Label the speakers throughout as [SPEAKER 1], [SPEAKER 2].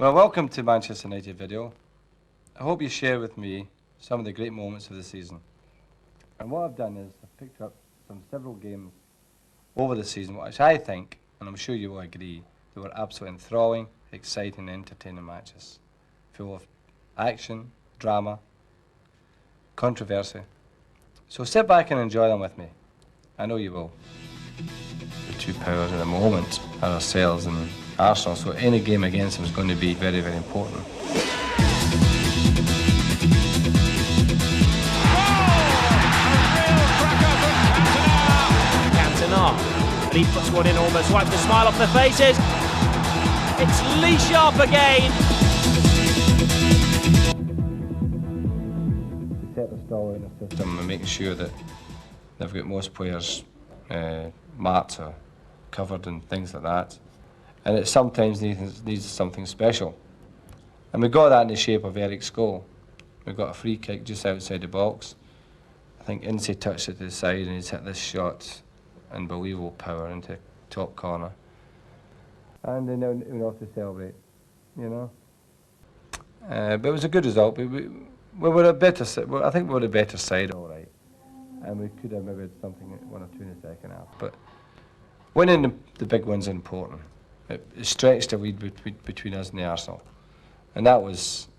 [SPEAKER 1] Well, welcome to Manchester United video. I hope you share with me some of the great moments of the season. And what I've done is I've picked up several games over the season, which I think, and I'm sure you will agree, they were absolutely enthralling, exciting, entertaining matches, full of action, drama, controversy. So sit back and enjoy them with me. I know you will. The two powers at the moment are ourselves and Arsenal, so any game against them is going to be very, very important.
[SPEAKER 2] And he puts one in almost, wipes the smile off their faces. It's Lee Sharp again.
[SPEAKER 1] They set the stall in the system and making sure that they've got most players marked or covered and things like that. And it sometimes needs something special. And we got that in the shape of Eric's goal. We got a free kick just outside the box. I think Ince touched it to the side and he's hit this shot, unbelievable power into top corner. And then we went off to celebrate, you know. But it was a good result. We were a better. I think we were a better side, all right. And we could have maybe had something, one or two in the second half. But winning the big one's important. It stretched a lead between us and the Arsenal, and that was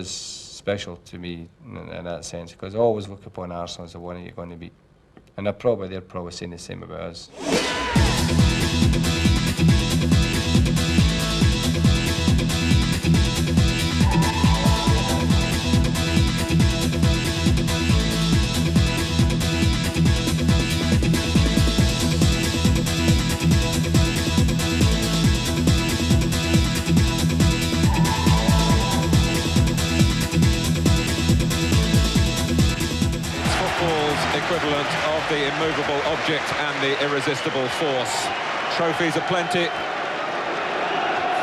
[SPEAKER 1] special to me in that sense, because I always look upon Arsenal as the one you're going to beat, and they're probably saying the same about us.
[SPEAKER 3] Equivalent of the immovable object and the irresistible force. Trophies aplenty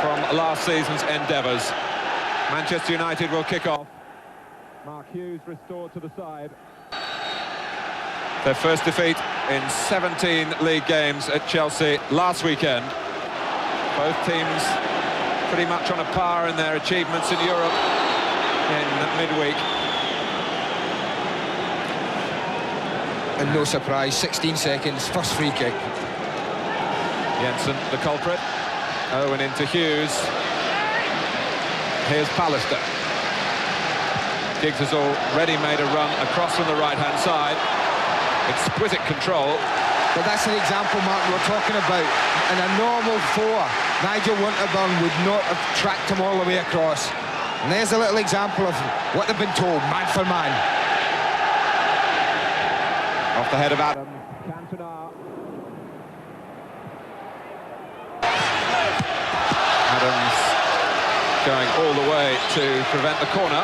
[SPEAKER 3] from last season's endeavours. Manchester United will kick off. Mark Hughes restored to the side. Their first defeat in 17 league games at Chelsea last weekend. Both teams pretty much on a par in their achievements in Europe in midweek.
[SPEAKER 4] And no surprise, 16 seconds, first free kick.
[SPEAKER 3] Jensen, the culprit. Owen into Hughes. Here's Pallister. Giggs has already made a run across from the right-hand side. Exquisite control.
[SPEAKER 4] But that's an example, Mark, we're talking about. In a normal four, Nigel Winterburn would not have tracked him all the way across. And there's a little example of what they've been told, man for man.
[SPEAKER 3] Off the head of Adams. Cantona. Adams going all the way to prevent the corner.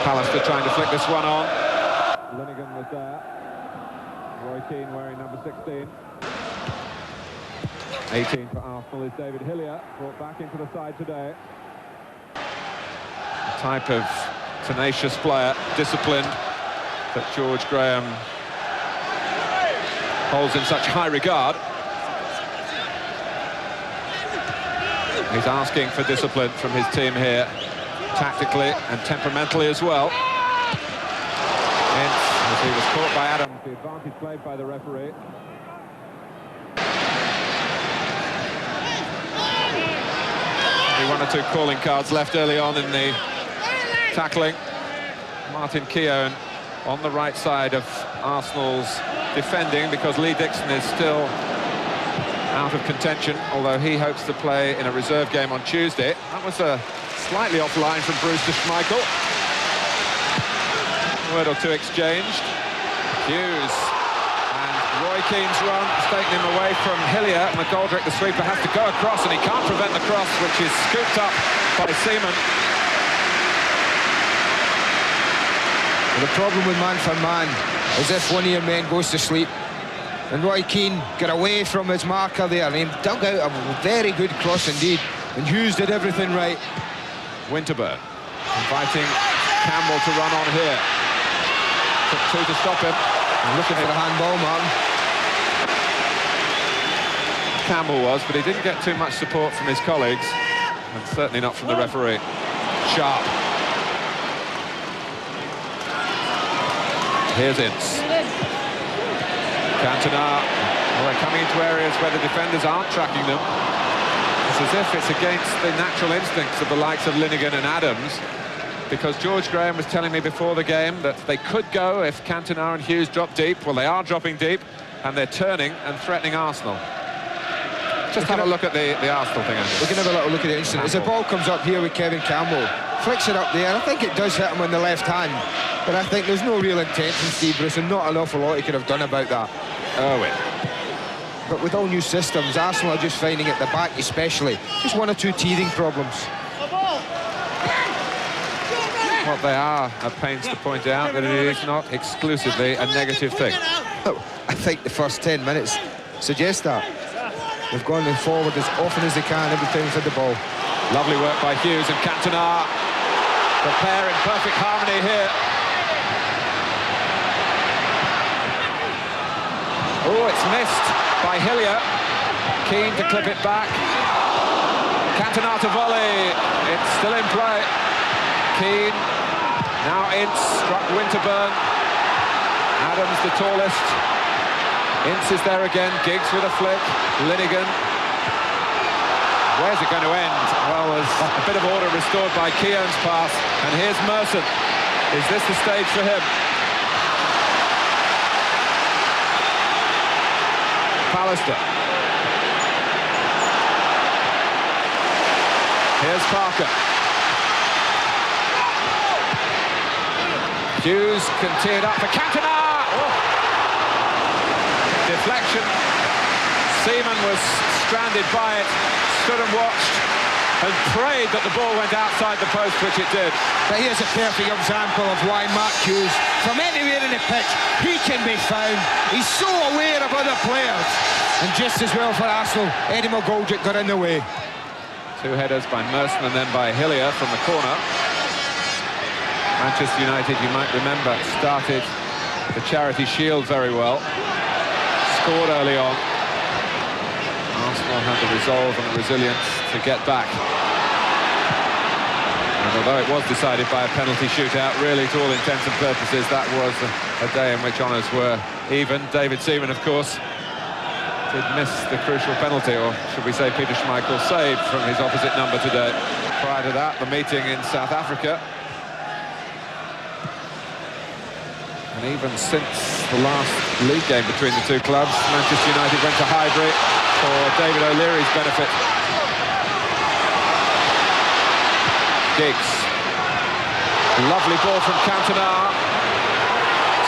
[SPEAKER 3] Pallister trying to flick this one on. Linnigan was there. Roy Keane wearing number 16. 18 for Arsenal is David Hillier, brought back into the side today. A type of tenacious player, disciplined, that George Graham holds in such high regard. He's asking for discipline from his team here, tactically and temperamentally as well. Hence, as he was caught by Adams, the advantage played by the referee. One or two calling cards left early on in the tackling. Martin Keown on the right side of Arsenal's defending, because Lee Dixon is still out of contention, although he hopes to play in a reserve game on Tuesday. That was a slightly offline from Bruce to Schmeichel. A word or two exchanged. Hughes. Roy Keane's run has taken him away from Hillier. McGoldrick, the sweeper, has to go across, and he can't prevent the cross, which is scooped up by Seaman.
[SPEAKER 4] The problem with man for man is if one of your men goes to sleep. And Roy Keane got away from his marker there, and he dug out a very good cross indeed. And Hughes did everything right.
[SPEAKER 3] Winterburn inviting Campbell to run on here. Took two to stop him.
[SPEAKER 4] Looking for the handball, Martin.
[SPEAKER 3] Campbell was, but he didn't get too much support from his colleagues, and certainly not from the referee. Sharp. Here's Ince. Cantona. Well, they're coming into areas where the defenders aren't tracking them. It's as if it's against the natural instincts of the likes of Linnigan and Adams, because George Graham was telling me before the game that they could go if Cantona and Hughes drop deep. Well, they are dropping deep, and they're turning and threatening Arsenal. Just have a look at the Arsenal thing, Andy.
[SPEAKER 4] We can have a little look at the incident. As the ball comes up here with Kevin Campbell, flicks it up there, I think it does hit him on the left hand, but I think there's no real intent from Steve Bruce, and not an awful lot he could have done about that.
[SPEAKER 3] Oh, wait.
[SPEAKER 4] But with all new systems, Arsenal are just finding at the back especially, just one or two teething problems.
[SPEAKER 3] What they are at pains to point out that it is not exclusively a negative thing.
[SPEAKER 4] I think the first 10 minutes suggest that. They've gone forward as often as they can every time they've had the ball.
[SPEAKER 3] Lovely work by Hughes and Cantona. The pair in perfect harmony here. Oh, it's missed by Hillier. Keen to clip it back. Cantona to volley. It's still in play. Keane. Now Ince struck Winterburn. Adams the tallest. Ince is there again. Giggs with a flick. Linnigan. Where's it going to end? Well, there's a bit of order restored by Keown's pass. And here's Merson. Is this the stage for him? Pallister. Here's Parker. Hughes can tee it up for Cantona. Oh. Deflection. Seaman was stranded by it, stood and watched, and prayed that the ball went outside the post, which it did.
[SPEAKER 4] But here's a perfect example of why Mark Hughes, from anywhere in the pitch, he can be found. He's so aware of other players. And just as well for Arsenal, Eddie McGoldrick got in the way.
[SPEAKER 3] Two headers by Merson and then by Hillier from the corner. Manchester United, you might remember, started the Charity Shield very well. Scored early on. Arsenal had the resolve and the resilience to get back. And although it was decided by a penalty shootout, really, to all intents and purposes, that was a day in which honours were even. David Seaman, of course, did miss the crucial penalty, or should we say Peter Schmeichel saved from his opposite number today. Prior to that, the meeting in South Africa. And even since the last league game between the two clubs, Manchester United went to Highbury for David O'Leary's benefit. Giggs. Lovely ball from Cantona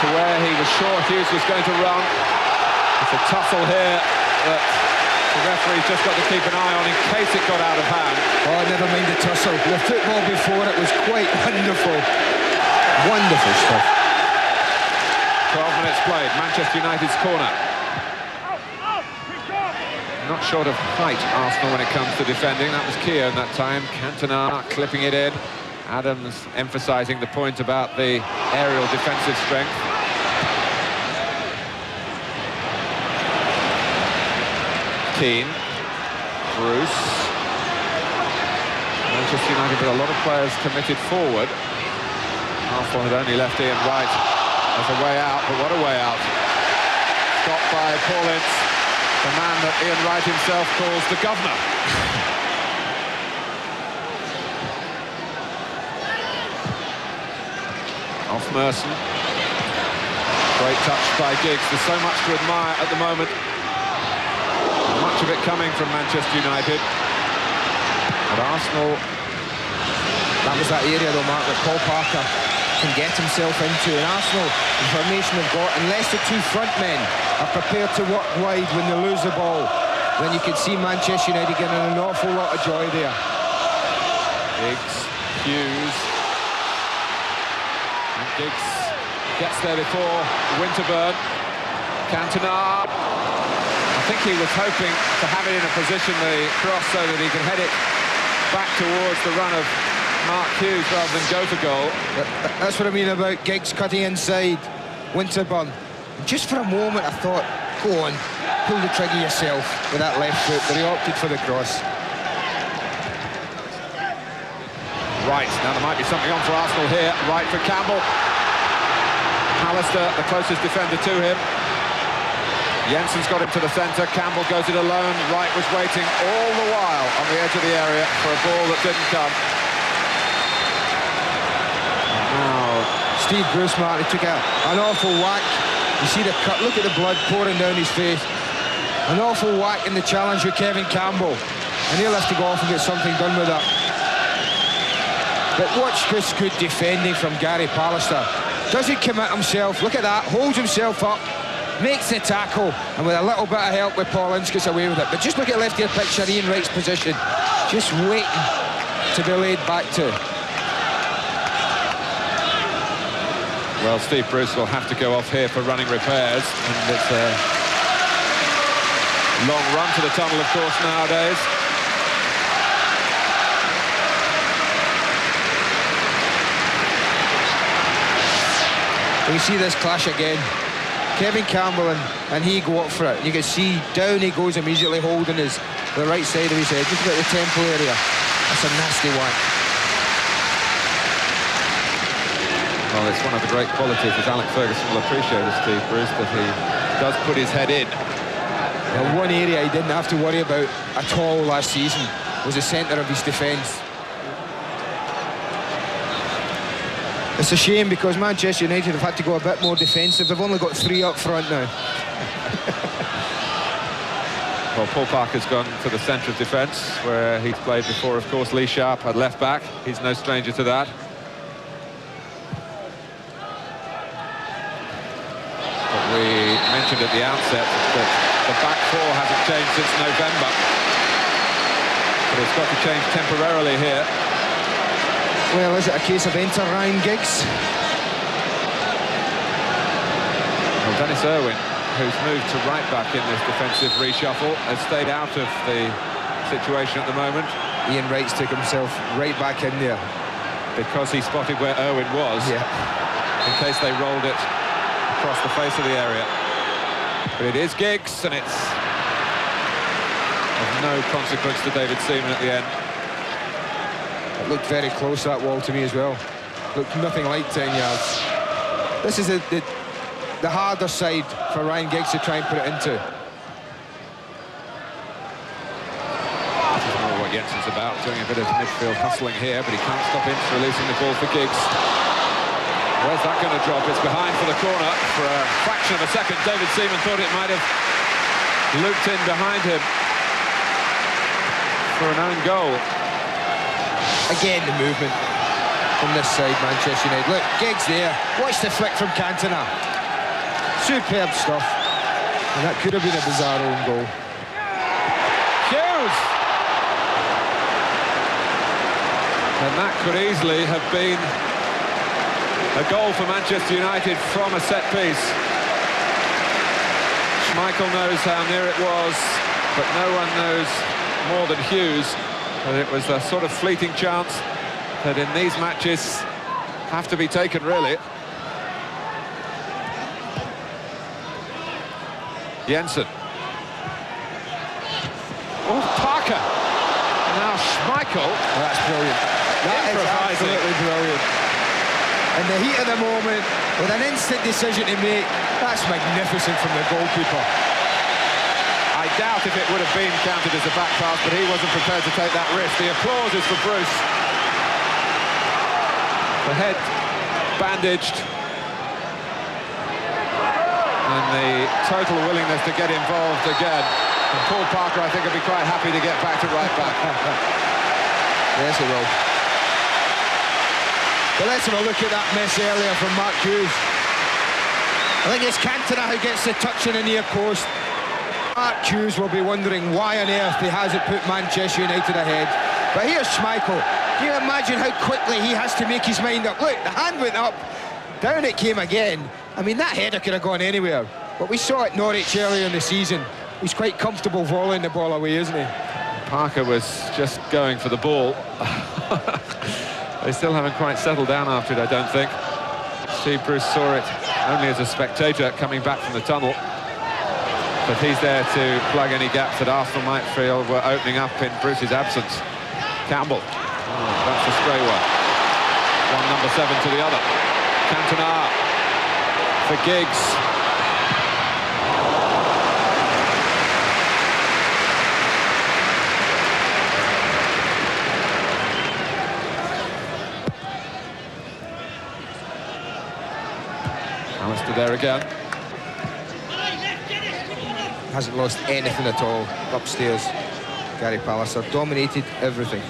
[SPEAKER 3] to where he was sure Hughes was going to run. It's a tussle here that the referee's just got to keep an eye on in case it got out of hand.
[SPEAKER 4] Oh, never mind the tussle. The football before it was quite wonderful. Wonderful stuff.
[SPEAKER 3] 12 minutes played, Manchester United's corner. Not short of height, Arsenal, when it comes to defending. That was Keown that time. Cantona clipping it in. Adams emphasising the point about the aerial defensive strength. Keane. Bruce. Manchester United with a lot of players committed forward. Arsenal had only left Ian Wright as a way out, but what a way out. Stopped by Paul Ince, the man that Ian Wright himself calls the governor. Off Merson. Great touch by Giggs. There's so much to admire at the moment. Much of it coming from Manchester United. But Arsenal...
[SPEAKER 4] That was that area, though, Mark, that Paul Parker can get himself into. And Arsenal, the formation they've got, unless the two front men are prepared to work wide when they lose the ball, then you can see Manchester United getting an awful lot of joy there.
[SPEAKER 3] Giggs, Hughes. And Giggs gets there before Winterburn. Cantona. I think he was hoping to have it in a position, the cross, so that he could head it back towards the run of Mark Hughes rather than go for goal.
[SPEAKER 4] That's what I mean about Giggs cutting inside Winterburn. Just for a moment I thought, go on, pull the trigger yourself with that left foot, but he opted for the cross.
[SPEAKER 3] Right, now there might be something on for Arsenal here. Right for Campbell. Alistair, the closest defender to him. Jensen's got him to the centre. Campbell goes it alone. Wright was waiting all the while on the edge of the area for a ball that didn't come.
[SPEAKER 4] Now, Steve Bruce, Martin, took an awful whack. You see the cut, look at the blood pouring down his face. An awful whack in the challenge with Kevin Campbell. And he'll have to go off and get something done with that. But watch this good defending from Gary Pallister. Doesn't commit himself, look at that, holds himself up, makes the tackle, and with a little bit of help with Paul Ince gets away with it. But just look at left-ear picture, Ian Wright's position, just waiting to be laid back to.
[SPEAKER 3] Well, Steve Bruce will have to go off here for running repairs, and it's a long run to the tunnel, of course, nowadays.
[SPEAKER 4] We see this clash again. Kevin Campbell and he go up for it. You can see down he goes immediately, holding the right side of his head. Just about the temple area. That's a nasty one.
[SPEAKER 3] Well, it's one of the great qualities, as Alex Ferguson will appreciate, of Steve Bruce, that he does put his head in.
[SPEAKER 4] Now, one area he didn't have to worry about at all last season was the centre of his defence. It's a shame because Manchester United have had to go a bit more defensive. They've only got 3 up front now.
[SPEAKER 3] Well, Paul Parker's gone to the centre of defence, where he's played before, of course. Lee Sharp at left back. He's no stranger to that. But we mentioned at the outset that the back four hasn't changed since November. But it's got to change temporarily here.
[SPEAKER 4] Well, is it a case of enter Ryan Giggs?
[SPEAKER 3] Well, Dennis Irwin, who's moved to right back in this defensive reshuffle, has stayed out of the situation at the moment.
[SPEAKER 4] Ian Wright's took himself right back in there.
[SPEAKER 3] Because he spotted where Irwin was.
[SPEAKER 4] Yeah.
[SPEAKER 3] In case they rolled it across the face of the area. But it is Giggs, and it's of no consequence to David Seaman at the end.
[SPEAKER 4] It looked very close, that wall, to me as well. Looked nothing like 10 yards. This is the harder side for Ryan Giggs to try and put it into.
[SPEAKER 3] This is more what Jensen's about, doing a bit of midfield hustling here, but he can't stop Ince releasing the ball for Giggs. Where's that going to drop? It's behind for the corner. For a fraction of a second, David Seaman thought it might have looped in behind him for an own goal.
[SPEAKER 4] Again, the movement from this side, Manchester United. Look, Giggs there. Watch the flick from Cantona. Superb stuff. And that could have been a bizarre own goal.
[SPEAKER 3] Hughes! And that could easily have been a goal for Manchester United from a set piece. Schmeichel knows how near it was, but no one knows more than Hughes. But it was a sort of fleeting chance that in these matches have to be taken, really. Jensen. Oh, Parker. Now Schmeichel.
[SPEAKER 4] Oh, that's brilliant. That is absolutely brilliant. In the heat of the moment, with an instant decision to make, that's magnificent from the goalkeeper.
[SPEAKER 3] I doubt if it would have been counted as a back pass, but he wasn't prepared to take that risk. The applause is for Bruce. The head bandaged. And the total willingness to get involved again. And Paul Parker, I think, will be quite happy to get back to right back.
[SPEAKER 4] Yes, he will. But let's have a look at that miss earlier from Mark Hughes. I think it's Cantona who gets the touch in the near post. Mark Hughes will be wondering why on earth he hasn't put Manchester United ahead. But here's Schmeichel. Can you imagine how quickly he has to make his mind up? Look, the hand went up, down it came again. I mean, that header could have gone anywhere. But we saw it Norwich earlier in the season. He's quite comfortable volleying the ball away, isn't he?
[SPEAKER 3] Parker was just going for the ball. They still haven't quite settled down after it, I don't think. Steve Bruce saw it only as a spectator coming back from the tunnel. But he's there to plug any gaps that Arsenal might feel were opening up in Bruce's absence. Campbell. Oh, that's a stray one. One number 7 to the other. Cantona for Giggs. Alistair there again.
[SPEAKER 4] Hasn't lost anything at all upstairs. Gary Pallister dominated everything.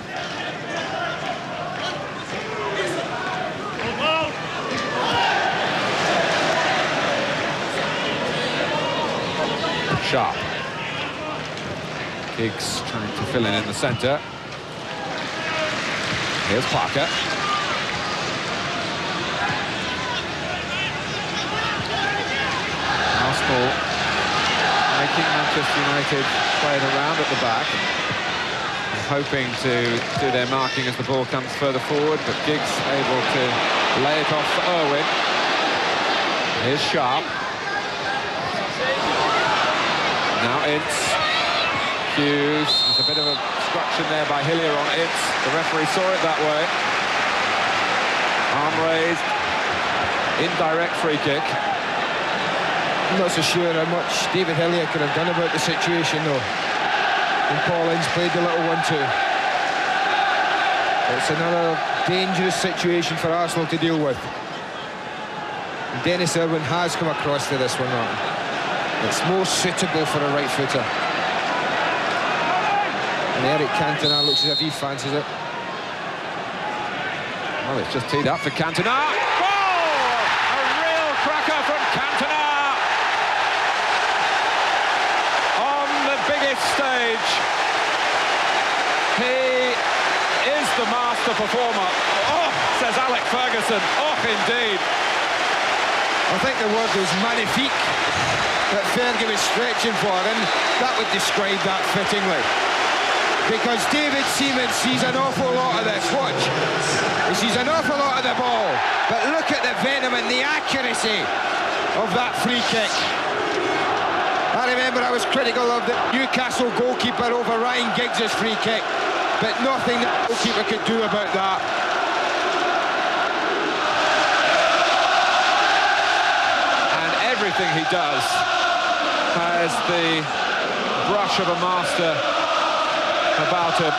[SPEAKER 3] Sharp. Giggs trying to fill in the centre. Here's Parker. Arsenal making Manchester United play it around at the back. Hoping to do their marking as the ball comes further forward, but Giggs able to lay it off for Irwin. Here's Sharp. Now Ince. Hughes. There's a bit of obstruction there by Hillier on Ince. The referee saw it that way. Arm raised. Indirect free kick.
[SPEAKER 4] I'm not so sure how much David Hillier could have done about the situation, though. And Paul Ince played the little 1-2. It's another dangerous situation for Arsenal to deal with. And Dennis Irwin has come across to this one, Martin. It's more suitable for a right footer. And Eric Cantona looks as if he fancies it.
[SPEAKER 3] Well, it's just teed up for Cantona. Goal! A real cracker from Cantona! On the biggest stage. He is the master performer. Oh, says Alec Ferguson. Oh, indeed.
[SPEAKER 4] I think the word was magnifique that Fergie was stretching for, and that would describe that fittingly. Because David Seaman sees an awful lot of this. Watch. He sees an awful lot of the ball. But look at the venom and the accuracy of that free kick. I remember I was critical of the Newcastle goalkeeper over Ryan Giggs' free kick, but nothing the goalkeeper could do about that.
[SPEAKER 3] And everything he does has the brush of a master about him.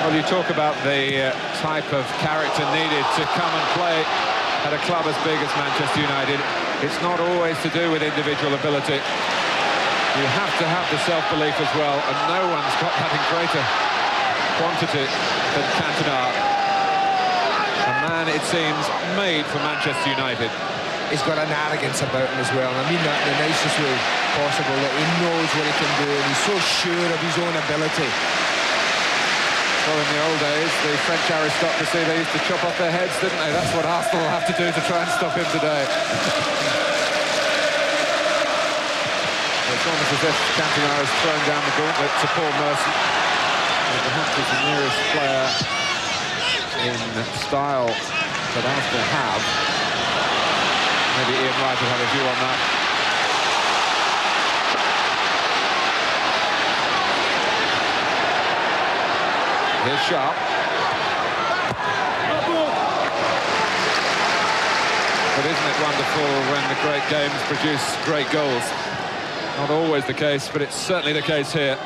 [SPEAKER 3] Well, you talk about the type of character needed to come and play at a club as big as Manchester United. It's not always to do with individual ability. You have to have the self-belief as well, and no one's got that in greater quantity than Cantona. A man, it seems, made for Manchester United.
[SPEAKER 4] He's got an arrogance about him as well, and I mean that in the nicest way possible, that he knows what he can do, and he's so sure of his own ability.
[SPEAKER 3] Well, in the old days, the French aristocracy, they used to chop off their heads, didn't they? That's what Arsenal will have to do to try and stop him today. It's almost as if Cantona has thrown down the gauntlet to Paul Merson. Perhaps he's the nearest player in style that Arsenal have. Maybe Ian Wright will have a view on that. Here's Sharp. But isn't it wonderful when the great games produce great goals? Not always the case, but it's certainly the case here.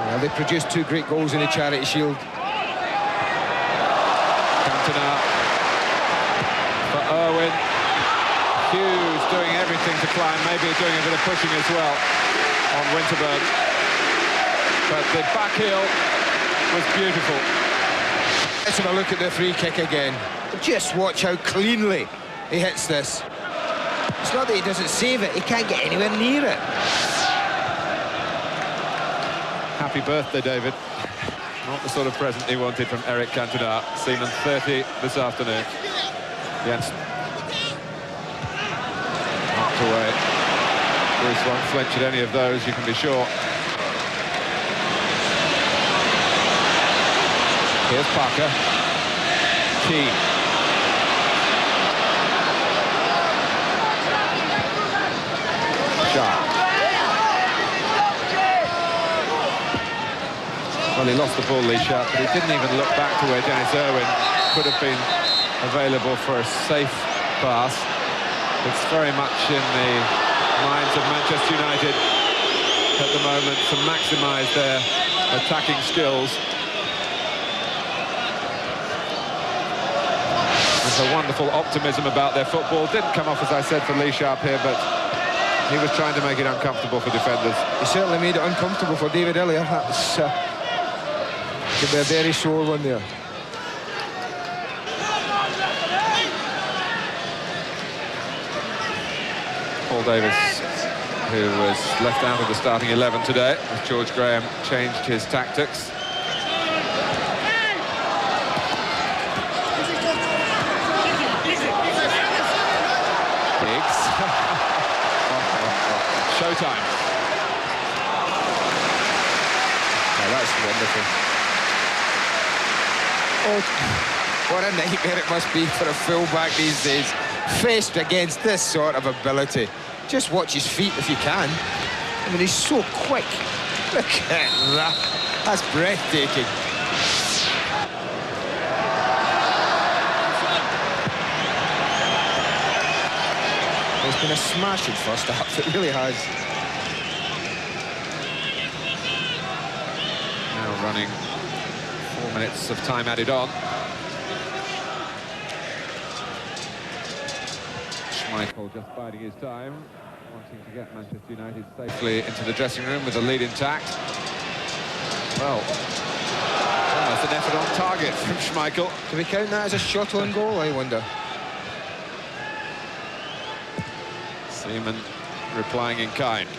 [SPEAKER 4] Well, they produced 2 great goals in the Charity Shield.
[SPEAKER 3] Cantona for Irwin. Hughes doing everything to climb, maybe doing a bit of pushing as well on Winterburn. But the back heel was beautiful.
[SPEAKER 4] Let's have a look at the free kick again. Just watch how cleanly he hits this. It's not that he doesn't save it, he can't get anywhere near it.
[SPEAKER 3] happy birthday, David. Not the sort of present he wanted from Eric Cantona. Seaman 30 this afternoon. Yes. Knocked away. Bruce won't flinch at any of those, you can be sure. Here's Parker. Keane. Sharp. Well, he lost the ball, Lee Sharp, but he didn't even look back to where Dennis Irwin could have been available for a safe pass. It's very much in the minds of Manchester United at the moment to maximise their attacking skills. There's a wonderful optimism about their football. Didn't come off, as I said, for Lee Sharp here, but he was trying to make it uncomfortable for defenders.
[SPEAKER 4] He certainly made it uncomfortable for David Elliott. That's could be a very sore one there.
[SPEAKER 3] Paul Davis, who was left out of the starting 11 today, as George Graham changed his tactics. Higgs. Showtime.
[SPEAKER 4] Oh, that's wonderful. Oh, what a nightmare it must be for a full-back these days, faced against this sort of ability. Just watch his feet if you can. I mean, he's so quick. Look at that. That's breathtaking. It's been a smashing first half, it really has.
[SPEAKER 3] Now running 4 minutes of time added on. Schmeichel just biding his time, wanting to get Manchester United safely into the dressing room with the lead intact. Well, almost an effort on target from Schmeichel.
[SPEAKER 4] Do we count that as a shot on goal, I wonder?
[SPEAKER 3] Seaman replying in kind.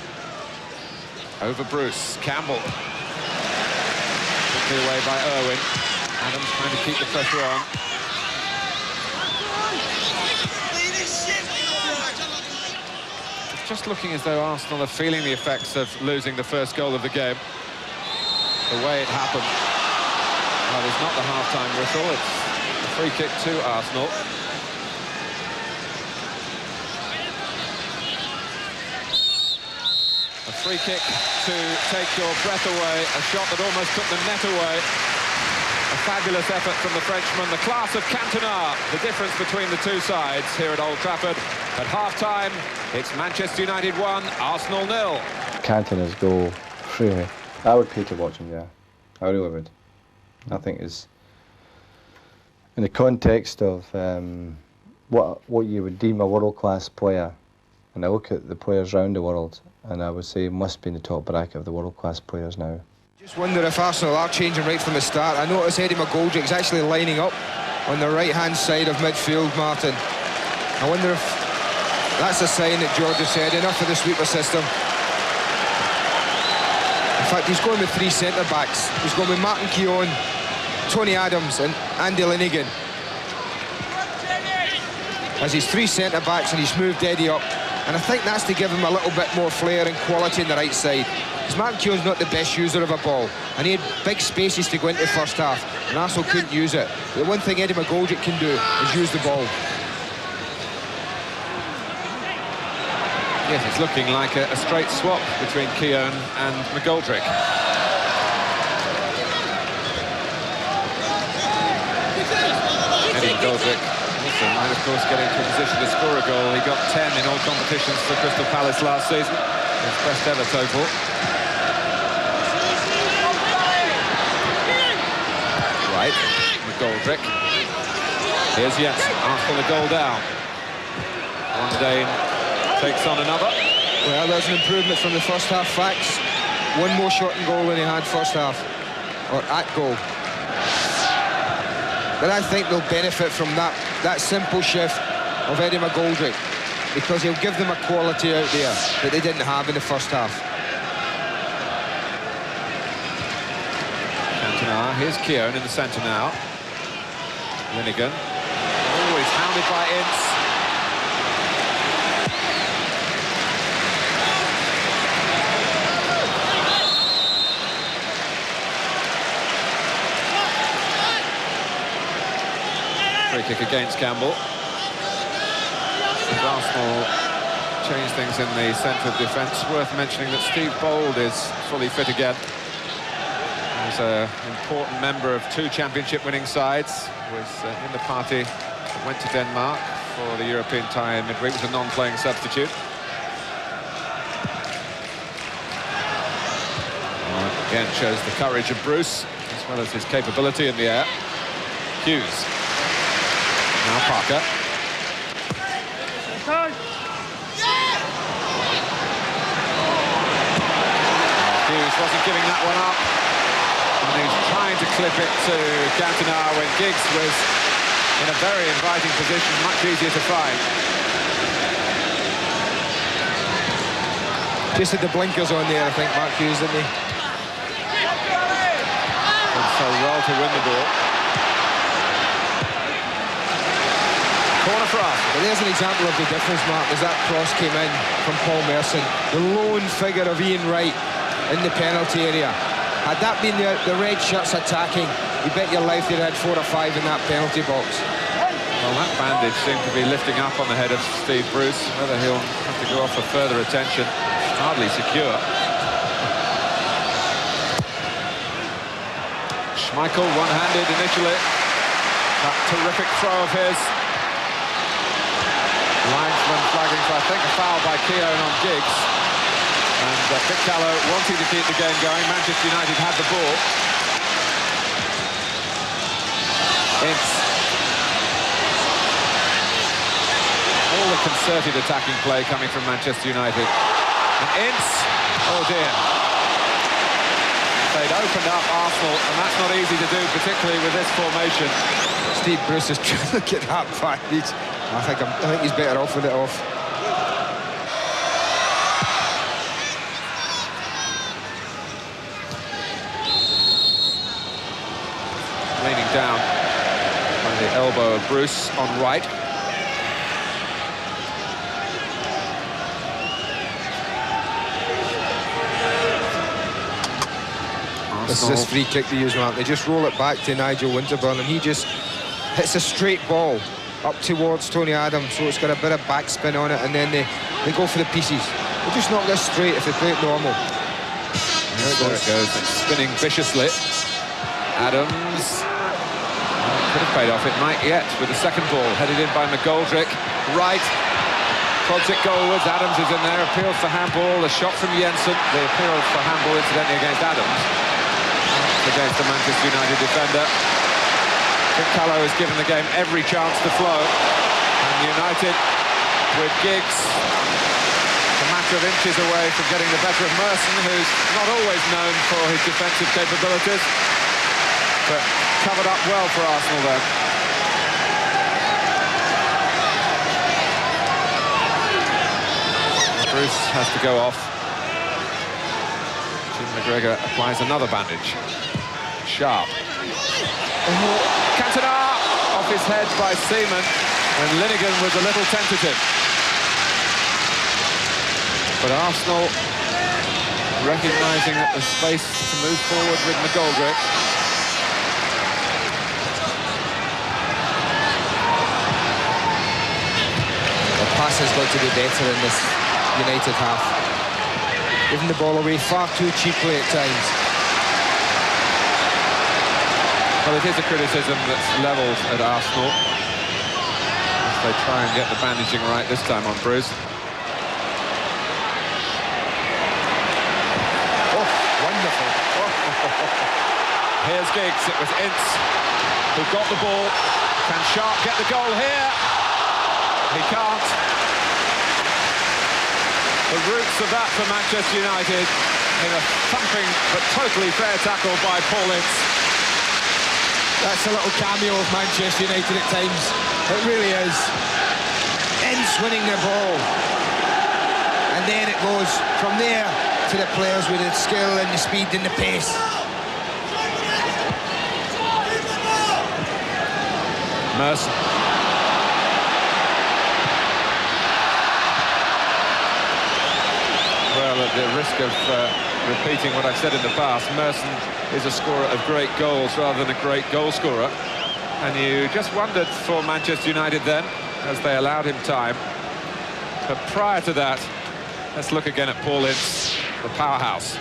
[SPEAKER 3] Over Bruce. Campbell. Quickly away by Irwin. Adams trying to keep the pressure on. It's just looking as though Arsenal are feeling the effects of losing the first goal of the game. The way it happened. Well, it's not the half-time whistle. It's a free kick to Arsenal. A free kick to take your breath away, a shot that almost took the net away. A fabulous effort from the Frenchman, the class of Cantona. The difference between the two sides here at Old Trafford. At half-time, it's Manchester United 1, Arsenal 0.
[SPEAKER 1] Cantona's goal, really, I would pay to watch him, yeah. I really would. I think is in the context of what you would deem a world-class player, and I look at the players around the world, and I would say must be in the top bracket of the world-class players now.
[SPEAKER 4] Just wonder if Arsenal are changing right from the start. I notice Eddie McGoldrick's actually lining up on the right-hand side of midfield, Martin. I wonder if that's a sign that George has said enough of the sweeper system. In fact, he's going with 3 centre-backs. He's going with Martin Keown, Tony Adams and Andy Linnigan. As he's 3 centre-backs and he's moved Eddie up. And I think that's to give him a little bit more flair and quality on the right side. Because Martin Keown's not the best user of a ball. And he had big spaces to go into the first half. And Arsenal couldn't use it. The one thing Eddie McGoldrick can do is use the ball.
[SPEAKER 3] Yes, it's looking like a straight swap between Keown and McGoldrick. Eddie McGoldrick also might, of course, get into a position to score a goal. He got 10 in all competitions for Crystal Palace last season. His best ever total. Right, McGoldrick. Here's Jensen, Arsenal a goal down. One Dane takes on another.
[SPEAKER 4] Well, there's an improvement from the first half facts. One more shot and goal than he had first half, or at goal. But I think they'll benefit from that simple shift of Eddie McGoldrick, because he'll give them a quality out there that they didn't have in the first half.
[SPEAKER 3] Cantona. Here's Keown in the centre now. Linigan. Oh, he's hounded by Ince. Free kick against Campbell. Arsenal change things in the centre of defence. Worth mentioning that Steve Bold is fully fit again. He's an important member of two championship-winning sides. Was in the party that went to Denmark for the European tie in midweek. Was a non-playing substitute. Again shows the courage of Bruce as well as his capability in the air. Hughes. Now Parker. Hughes wasn't giving that one up. And he was trying to clip it to Cantona when Giggs was in a very inviting position, much easier to find.
[SPEAKER 4] Just had the blinkers on there, I think, Mark Hughes, didn't he?
[SPEAKER 3] Did so well to win the ball. Corner for us.
[SPEAKER 4] But there's an example of the difference, Mark, as that cross came in from Paul Merson. The lone figure of Ian Wright in the penalty area. Had that been the red shirts attacking, you bet your life they'd had 4 or 5 in that penalty box.
[SPEAKER 3] Well, that bandage seemed to be lifting up on the head of Steve Bruce. Whether he'll have to go off for further attention, hardly secure. Schmeichel one-handed initially. That terrific throw of his. Linesman flagging for, I think, a foul by Keown on Giggs. And Vic Callow wanting to keep the game going. Manchester United had the ball. Ince. All the concerted attacking play coming from Manchester United. And Ince, oh dear. They'd opened up Arsenal, and that's not easy to do, particularly with this formation.
[SPEAKER 4] Steve Bruce is trying to get that back. I think he's better off with it off.
[SPEAKER 3] Leaning down by the elbow of Bruce on right.
[SPEAKER 4] This is his free kick to use, Mark. They just roll it back to Nigel Winterburn, and he just hits a straight ball up towards Tony Adams, so it's got a bit of backspin on it, and then they go for the pieces. They just knock this straight if they play it normal.
[SPEAKER 3] There it goes. It's spinning viciously. Adams. Could have paid off, it might yet, with the second ball headed in by McGoldrick. Right. Prods it goalwards. Adams is in there. Appeals for handball. The shot from Jensen. The appeal for handball, incidentally, against Adams. Against the Manchester United defender. Vic Callow has given the game every chance to flow. And United, with Giggs, a matter of inches away from getting the better of Merson, who's not always known for his defensive capabilities, but covered up well for Arsenal there. Bruce has to go off. Jim McGregor applies another bandage. Sharp. Cantona off his head by Seaman, and Linigan was a little tentative. But Arsenal recognising that there's space to move forward with McGoldrick.
[SPEAKER 4] The pass has got to be better in this United half. Giving the ball away far too cheaply at times.
[SPEAKER 3] Well, it is a criticism that's levelled at Arsenal as they try and get the bandaging right this time on Bruce.
[SPEAKER 4] Oh, wonderful.
[SPEAKER 3] Here's Giggs. It was Ince who got the ball. Can Sharp get the goal here? He can't. The roots of that for Manchester United in a thumping but totally fair tackle by Paul Ince.
[SPEAKER 4] That's a little cameo of Manchester United at times. It really is. Ince winning the ball. And then it goes from there to the players with the skill and the speed and the pace.
[SPEAKER 3] Merson. Well, at the risk of repeating what I've said in the past, Merson is a scorer of great goals rather than a great goal scorer. And you just wondered for Manchester United then, as they allowed him time. But prior to that, let's look again at Paul Ince, the powerhouse.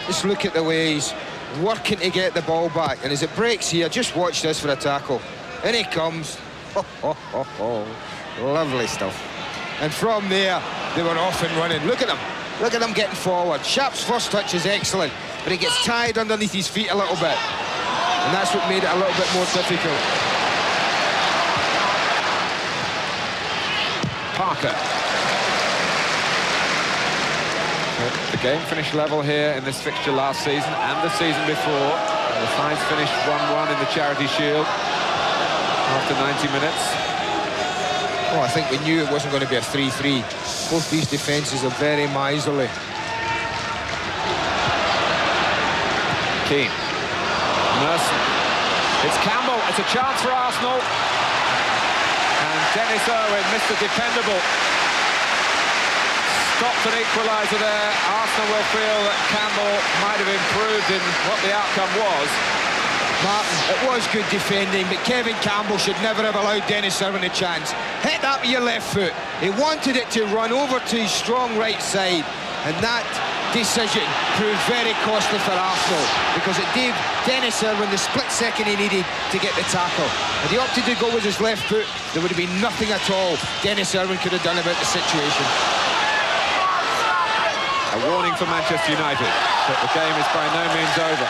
[SPEAKER 4] Just look at the way he's working to get the ball back. And as it breaks here, just watch this for a tackle. In he comes. Lovely stuff. And from there, they were off and running. Look at them. Look at them getting forward. Sharp's first touch is excellent, but he gets tied underneath his feet a little bit. And that's what made it a little bit more difficult.
[SPEAKER 3] Parker. The game finished level here in this fixture last season and the season before. The sides finished 1-1 in the Charity Shield after 90 minutes.
[SPEAKER 4] Oh, I think we knew it wasn't going to be a 3-3. Both these defences are very miserly.
[SPEAKER 3] Keane. Merson. It's Campbell. It's a chance for Arsenal. And Dennis Irwin, Mr. Dependable, stopped an equaliser there. Arsenal will feel that Campbell might have improved in what the outcome was.
[SPEAKER 4] Martin, it was good defending, but Kevin Campbell should never have allowed Dennis Irwin a chance. Hit that with your left foot. He wanted it to run over to his strong right side, and that decision proved very costly for Arsenal because it gave Dennis Irwin the split second he needed to get the tackle. Had he opted to go with his left foot, there would have been nothing at all Dennis Irwin could have done about the situation.
[SPEAKER 3] A warning for Manchester United that the game is by no means over.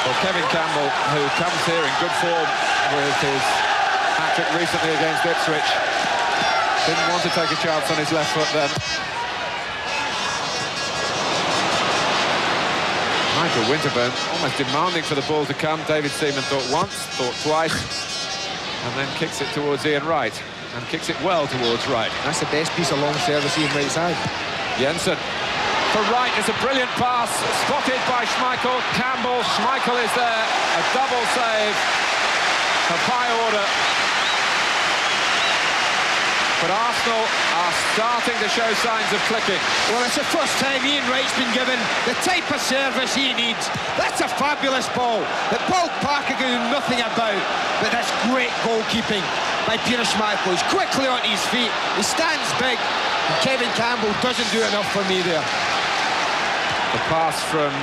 [SPEAKER 3] Well, Kevin Campbell, who comes here in good form with his hat-trick recently against Ipswich, didn't want to take a chance on his left foot then. Nigel Winterburn almost demanding for the ball to come. David Seaman thought once, thought twice, and then kicks it towards Ian Wright, and kicks it well towards Wright.
[SPEAKER 4] That's the best piece of long service Ian Wright's had.
[SPEAKER 3] Jensen. For Wright, it's a brilliant pass, spotted by Schmeichel. Campbell, Schmeichel is there, a double save of high order. But Arsenal are starting to show signs of clicking.
[SPEAKER 4] Well, it's the first time Ian Wright's been given the type of service he needs. That's a fabulous ball that Paul Parker can do nothing about. But that's great goalkeeping by Peter Schmeichel. He's quickly on his feet, he stands big, and Kevin Campbell doesn't do enough for me there.
[SPEAKER 3] The pass from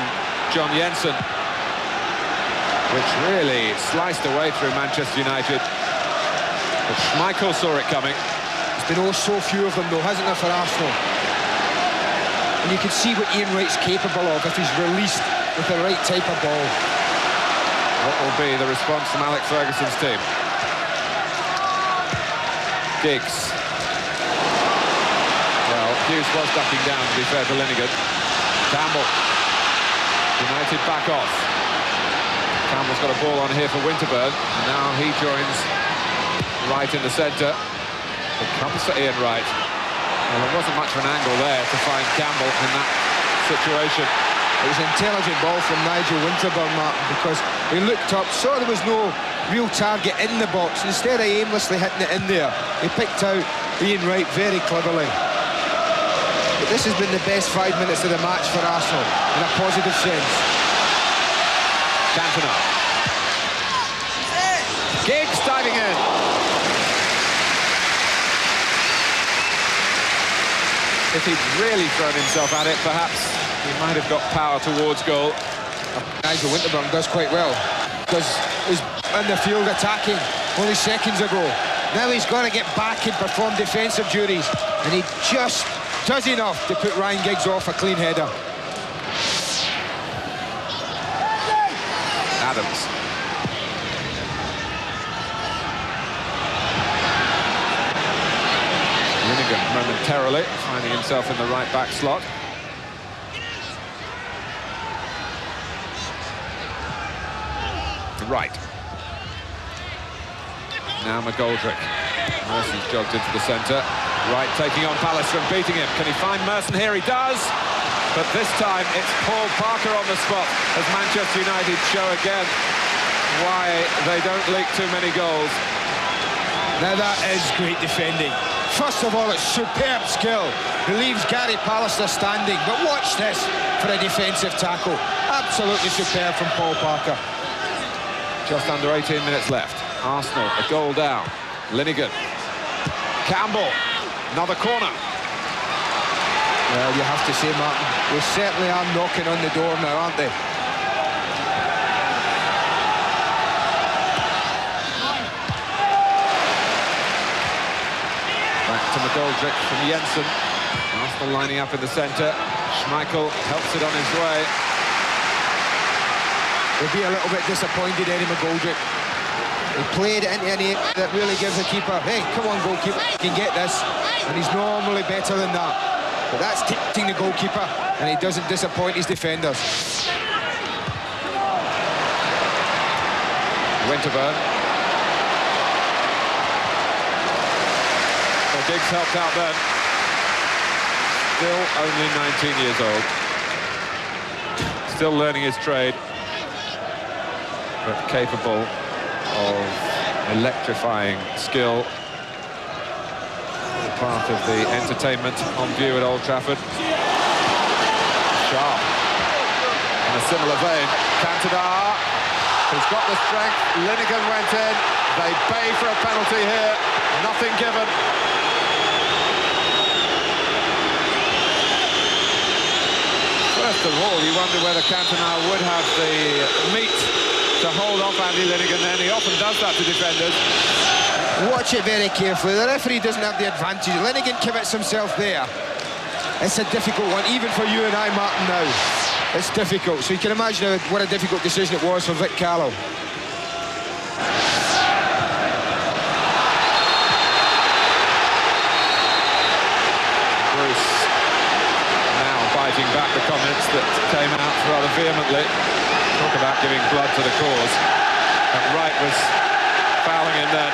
[SPEAKER 3] John Jensen, which really sliced away through Manchester United. But Schmeichel saw it coming.
[SPEAKER 4] There's been oh so few of them though, hasn't there, for Arsenal? And you can see what Ian Wright's capable of if he's released with the right type of ball.
[SPEAKER 3] What will be the response from Alex Ferguson's team? Giggs. Well, Hughes was ducking down, to be fair to Linegan. Campbell. United back off. Campbell's got a ball on here for Winterburn. And now he joins Wright in the centre. It comes to Ian Wright. Well, there wasn't much of an angle there to find Campbell in that situation.
[SPEAKER 4] It was an intelligent ball from Nigel Winterburn, Martin, because he looked up, saw there was no real target in the box. Instead of aimlessly hitting it in there, he picked out Ian Wright very cleverly. But this has been the best 5 minutes of the match for Arsenal, in a positive sense.
[SPEAKER 3] Cantona. Giggs diving in. If he'd really thrown himself at it, perhaps he might have got power towards goal.
[SPEAKER 4] Nigel Winterburn does quite well, because he's in the field attacking only seconds ago. Now he's got to get back and perform defensive duties, and he just does enough to put Ryan Giggs off a clean header.
[SPEAKER 3] Adams. Linegan momentarily finding himself in the right back slot. Right. Now McGoldrick. Merson's jogged into the centre. Wright taking on Palace from beating him. Can he find Merson here? He does. but this time it's Paul Parker on the spot as Manchester United show again why they don't leak too many goals.
[SPEAKER 4] Now that is great defending. First of all, it's superb skill. He leaves Gary Pallister standing, but watch this for a defensive tackle. Absolutely superb from Paul Parker.
[SPEAKER 3] Just under 18 minutes left. Arsenal a goal down. Linnigan. Campbell. Another corner.
[SPEAKER 4] Well, you have to say, Martin, they certainly are knocking on the door now, aren't they?
[SPEAKER 3] Back to McGoldrick from Jensen. Arsenal lining up in the centre. Schmeichel helps it on his way.
[SPEAKER 4] They'll be a little bit disappointed, Eddie McGoldrick. He played into an area that really gives the keeper, hey, come on, goalkeeper, you can get this. And he's normally better than that. But that's teaching the goalkeeper, and he doesn't disappoint his defenders.
[SPEAKER 3] Winterburn. Well, Giggs helped out then. Still only 19 years old. Still learning his trade. But capable of electrifying skill. Part of the entertainment on view at Old Trafford. Sharp. In a similar vein, Cantona, who's got the strength. Linnigan went in. They bay for a penalty here. Nothing given. First of all, you wonder whether Cantona would have the meat to hold off Andy Linnigan then. He often does that to defenders.
[SPEAKER 4] Watch it very carefully. The referee doesn't have the advantage. Linnigan commits himself there. It's a difficult one, even for you and I, Martin, now. It's difficult. So you can imagine what a difficult decision it was for Vic Callow.
[SPEAKER 3] Bruce now biting back the comments that came out rather vehemently. Talk about giving blood to the cause. But Wright was fouling him then.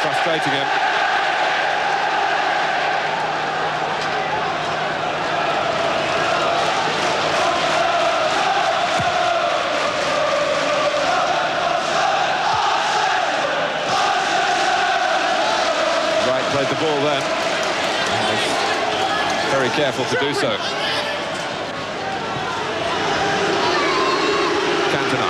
[SPEAKER 3] Frustrating him. Wright played the ball then. And was very careful to do so. Cantona.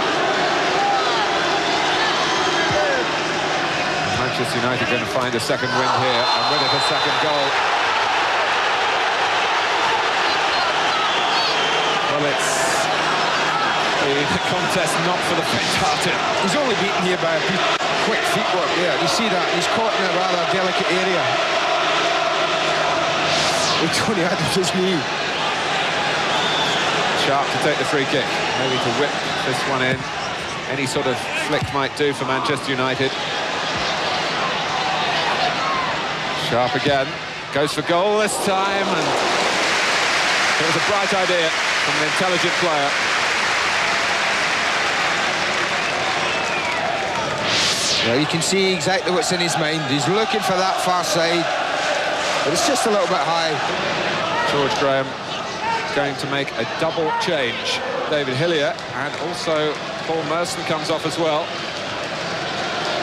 [SPEAKER 3] Manchester United going to find a second win here, and with it a second goal. Well, it's the contest not for the faint-hearted.
[SPEAKER 4] He's only beaten here by a quick footwork there. You see that? He's caught in a rather delicate area. With Tony Adams' knee.
[SPEAKER 3] Sharp to take the free kick. Maybe to whip this one in. Any sort of flick might do for Manchester United. Sharp again, goes for goal this time, and it was a bright idea from an intelligent player.
[SPEAKER 4] Yeah, you can see exactly what's in his mind. He's looking for that far side, but it's just a little bit high.
[SPEAKER 3] George Graham going to make a double change. David Hillier and also Paul Merson comes off as well.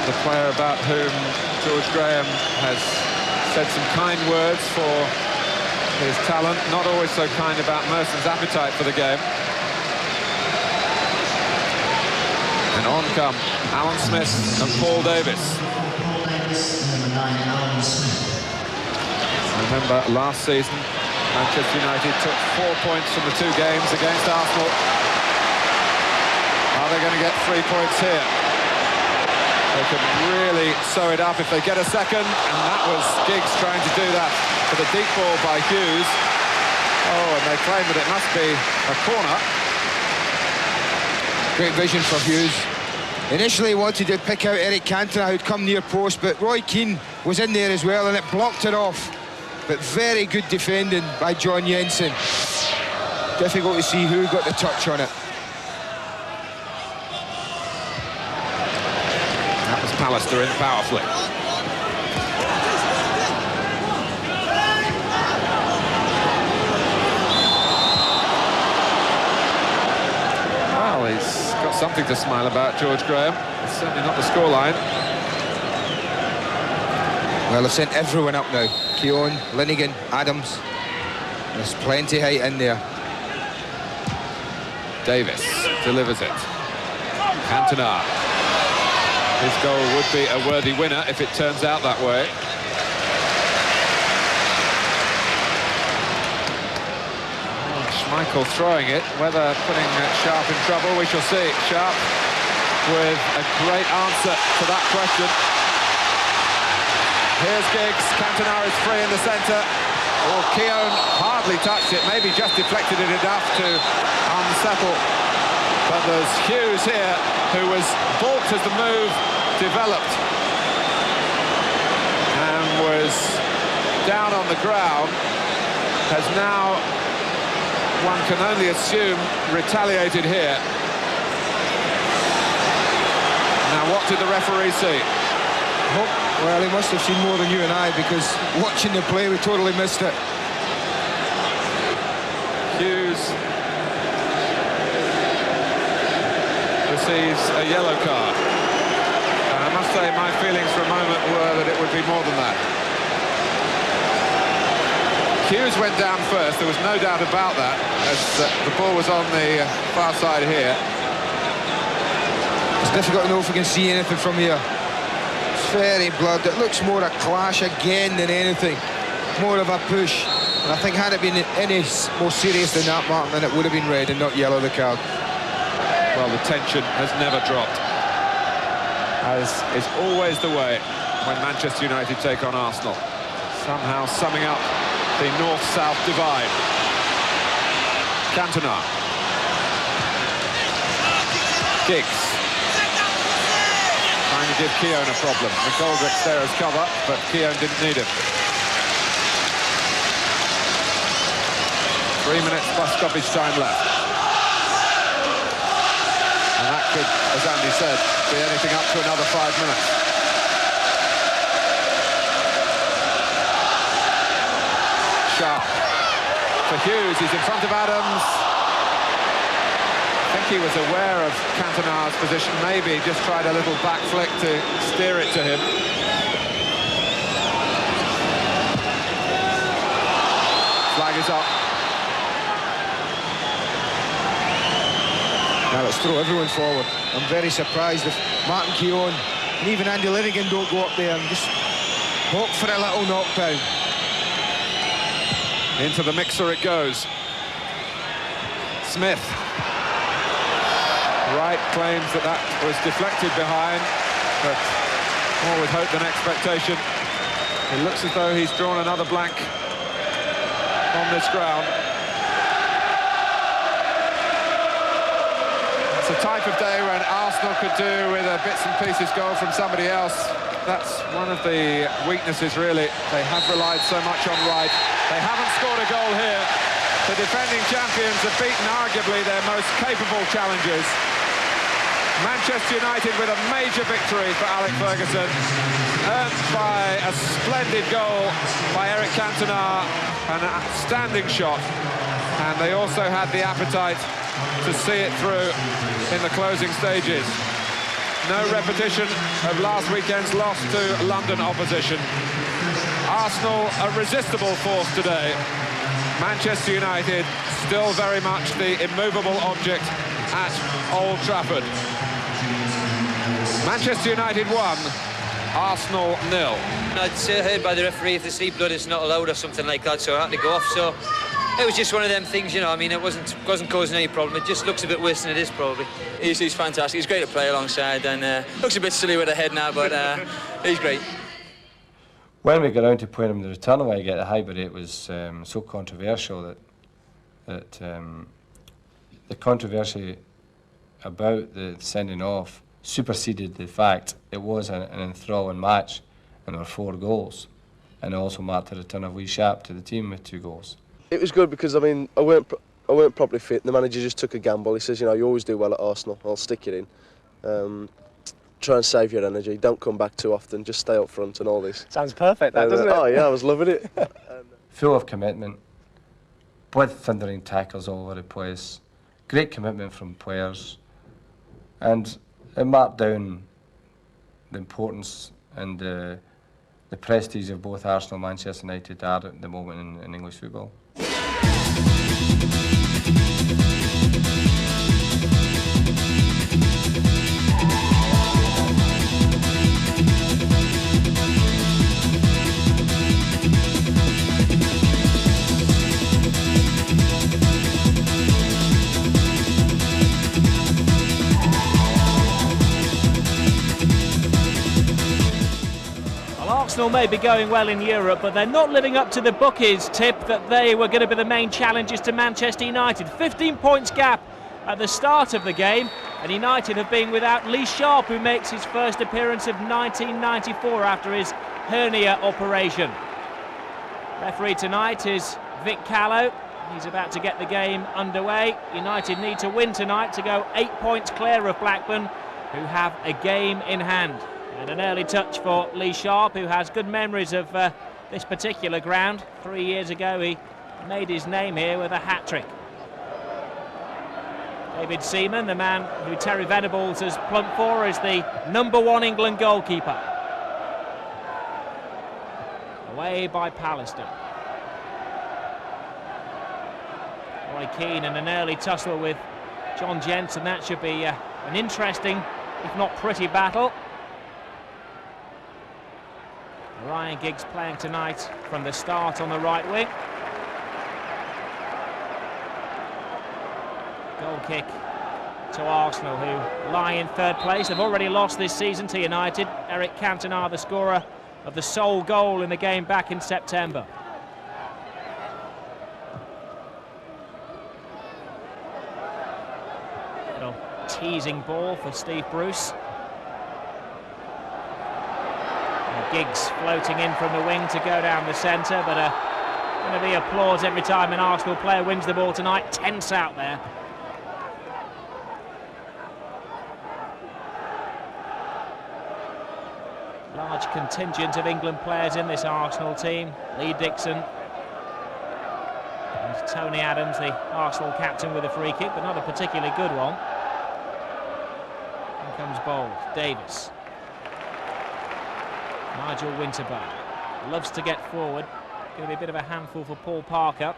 [SPEAKER 3] The player about whom George Graham has said some kind words for his talent, not always so kind about Merson's appetite for the game. And on come Alan Smith and Paul Davis. Remember, last season, Manchester United took 4 points from the 2 games against Arsenal. Are they going to get 3 points here? They could really sew it up if they get a second, and that was Giggs trying to do that for the deep ball by Hughes. Oh, and they claim that it must be a corner.
[SPEAKER 4] Great vision for Hughes. Initially he wanted to pick out Eric Cantona, who'd come near post, but Roy Keane was in there as well, and it blocked it off. But very good defending by John Jensen. Difficult to see who got the touch on it.
[SPEAKER 3] Pallister in powerfully. something to smile about, George Graham. It's certainly not the scoreline.
[SPEAKER 4] Well, they've sent everyone up now. Keown, Linnigan, Adams. There's plenty height in there.
[SPEAKER 3] Davis delivers it. Cantona. His goal would be a worthy winner if it turns out that way. Schmeichel throwing it, whether putting Sharp in trouble, we shall see. Sharp with a great answer to that question. Here's Giggs, Cantona is free in the centre. Oh, Keown hardly touched it, maybe just deflected it enough to unsettle. But there's Hughes here, who was balked as the move developed and was down on the ground, has now, one can only assume, retaliated here. Now, what did the referee see?
[SPEAKER 4] Well, he must have seen more than you and I, because watching the play, we totally missed it.
[SPEAKER 3] Hughes receives a yellow card. And I must say my feelings for a moment were that it would be more than that. Hughes went down first, there was no doubt about that, as the ball was on the far side here.
[SPEAKER 4] It's difficult to know if we can see anything from here. It's very blood. It looks more a clash again than anything. More of a push. And I think had it been any more serious than that, Martin, then it would have been red and not yellow, the card.
[SPEAKER 3] Well, the tension has never dropped, as is always the way when Manchester United take on Arsenal. Somehow summing up the north-south divide. Cantona. Giggs. Trying to give Keown a problem. McGoldrick's there as cover, but Keown didn't need him. 3 minutes plus stoppage time left. And that could, as Andy said, be anything up to another 5 minutes. Sharp. For Hughes, he's in front of Adams. I think he was aware of Cantona's position, maybe just tried a little back flick to steer it to him. Flag is up.
[SPEAKER 4] Now let's throw everyone forward. I'm very surprised if Martin Keown and even Andy Linnigan don't go up there and just hope for a little knockdown.
[SPEAKER 3] Into the mixer it goes. Smith. Wright claims that that was deflected behind, but more with hope than expectation. It looks as though he's drawn another blank on this ground. It's a type of day when Arsenal could do with a bits and pieces goal from somebody else. That's one of the weaknesses, really. They have relied so much on Wright. They haven't scored a goal here. The defending champions have beaten arguably their most capable challengers. Manchester United with a major victory for Alex Ferguson, earned by a splendid goal by Eric Cantona, an outstanding shot, and they also had the appetite to see it through in the closing stages. No repetition of last weekend's loss to London opposition. Arsenal a resistible force today. Manchester United still very much the immovable object at Old Trafford. Manchester United 1, Arsenal 0.
[SPEAKER 5] I'd heard by the referee if the sleep blood is not allowed or something like that, so I had to go off. So it was just one of them things, you know. I mean, it wasn't causing any problem. It just looks a bit worse than it is, probably. He's fantastic. He's great to play alongside, and looks a bit silly with a head now, but he's great.
[SPEAKER 1] When we got around to playing him the return away against the Highbury, it was so controversial that the controversy about the sending off superseded the fact it was an enthralling match, and there were 4 goals, and it also marked the return of Wee Sharp to the team with 2 goals.
[SPEAKER 6] It was good because, I mean, I weren't properly fit. The manager just took a gamble. He says, you know, you always do well at Arsenal. I'll stick it in. Try and save your energy. Don't come back too often. Just stay up front and all this.
[SPEAKER 7] Sounds perfect, that, doesn't it?
[SPEAKER 6] Oh yeah, I was loving it.
[SPEAKER 1] Full of commitment, with thundering tackles all over the place. Great commitment from players. And it marked down the importance and the prestige of both Arsenal and Manchester United are at the moment in English football.
[SPEAKER 2] Arsenal may be going well in Europe, but they're not living up to the bookies' tip that they were going to be the main challengers to Manchester United. 15 points gap at the start of the game, and United have been without Lee Sharp, who makes his first appearance of 1994 after his hernia operation. Referee tonight is Vic Callow. He's about to get the game underway. United need to win tonight to go 8 points clear of Blackburn, who have a game in hand. And an early touch for Lee Sharp, who has good memories of this particular ground. 3 years ago he made his name here with a hat-trick. David Seaman, the man who Terry Venables has plumped for, is the #1 England goalkeeper. Away by Pallister. Roy Keane and an early tussle with John Jensen. That should be an interesting, if not pretty, battle. Ryan Giggs playing tonight from the start on the right wing. Goal kick to Arsenal, who lie in third place. They've already lost this season to United. Eric Cantona, the scorer of the sole goal in the game back in September. Little teasing ball for Steve Bruce. Giggs floating in from the wing to go down the centre, but going to be applause every time an Arsenal player wins the ball tonight. Tense out there. Large contingent of England players in this Arsenal team. Lee Dixon and Tony Adams, the Arsenal captain, with a free kick, but not a particularly good one. Here comes Bold. Davis. Nigel Winterburn loves to get forward. Going to be a bit of a handful for Paul Parker.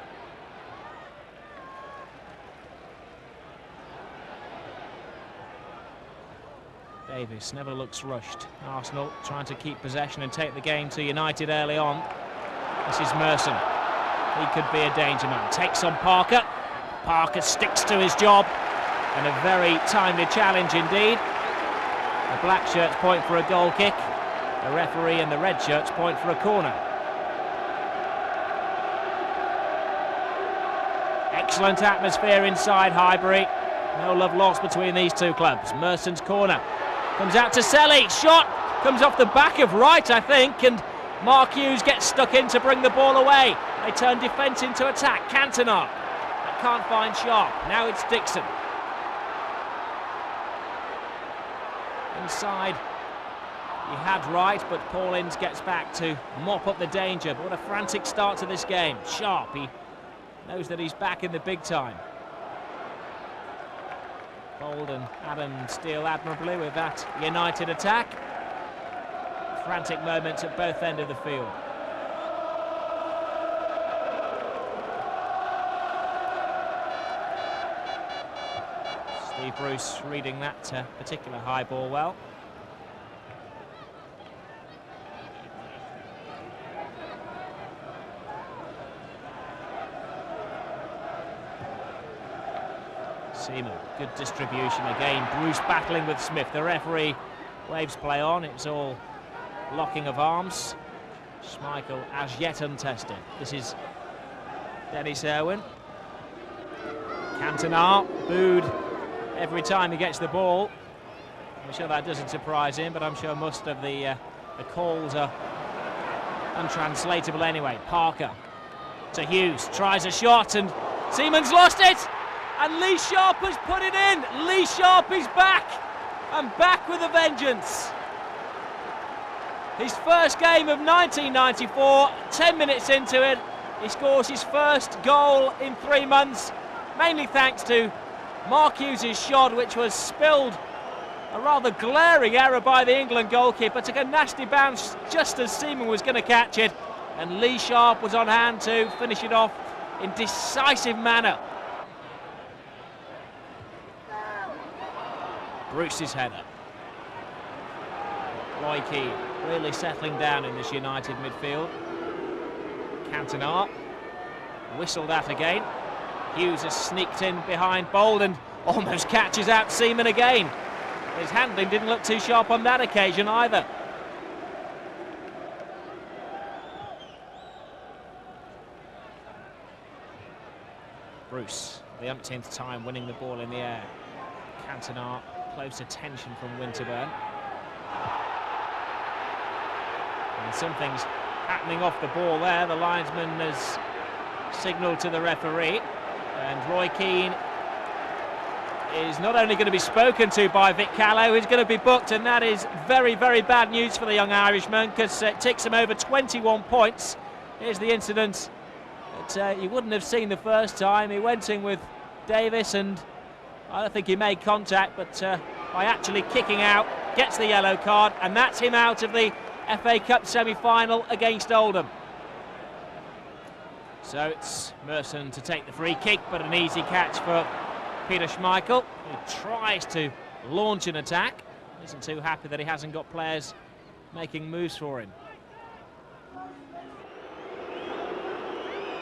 [SPEAKER 2] Davis never looks rushed. Arsenal trying to keep possession and take the game to United early on. This is Merson. He could be a danger man. Takes on Parker. Parker sticks to his job. And a very timely challenge indeed. The black shirts point for a goal kick. The referee and the red shirts point for a corner. Excellent atmosphere inside Highbury. No love lost between these two clubs. Merson's corner comes out to Selly. Shot comes off the back of right, I think, and Mark Hughes gets stuck in to bring the ball away. They turn defence into attack. Cantona can't find Sharp. Now it's Dixon. Inside. He had right, but Paul Ince gets back to mop up the danger. But what a frantic start to this game. Sharp, he knows that he's back in the big time. Bold and Adams deal admirably with that United attack. Frantic moments at both ends of the field. Steve Bruce reading that particular high ball well. Seaman, good distribution again. Bruce battling with Smith. The referee waves play on. It's all locking of arms. Schmeichel as yet untested. This is Dennis Irwin. Cantona booed every time he gets the ball. I'm sure that doesn't surprise him, but I'm sure most of the calls are untranslatable anyway. Parker to Hughes, tries a shot, and Seaman's lost it. And Lee Sharp has put it in. Lee Sharp is back, and back with a vengeance. His first game of 1994, 10 minutes into it, he scores his first goal in 3 months, mainly thanks to Mark Hughes' shot, which was spilled A rather glaring error by the England goalkeeper. Took a nasty bounce just as Seaman was going to catch it. And Lee Sharp was on hand to finish it off in decisive manner. Bruce's header. Roy Keane really settling down in this United midfield. Cantona whistled at again. Hughes has sneaked in behind Bold and almost catches out Seaman again. His handling didn't look too sharp on that occasion either. Bruce, the umpteenth time winning the ball in the air. Cantona, close attention from Winterburn. And something's happening off the ball there. The linesman has signalled to the referee. And Roy Keane is not only going to be spoken to by Vic Callow, he's going to be booked, and that is very, very bad news for the young Irishman, because it ticks him over 21 points. Here's the incident that you wouldn't have seen the first time. He went in with Davis, and I don't think he made contact, but by actually kicking out, gets the yellow card, and that's him out of the FA Cup semi-final against Oldham. So it's Merson to take the free kick, but an easy catch for Peter Schmeichel, who tries to launch an attack. Isn't too happy that he hasn't got players making moves for him.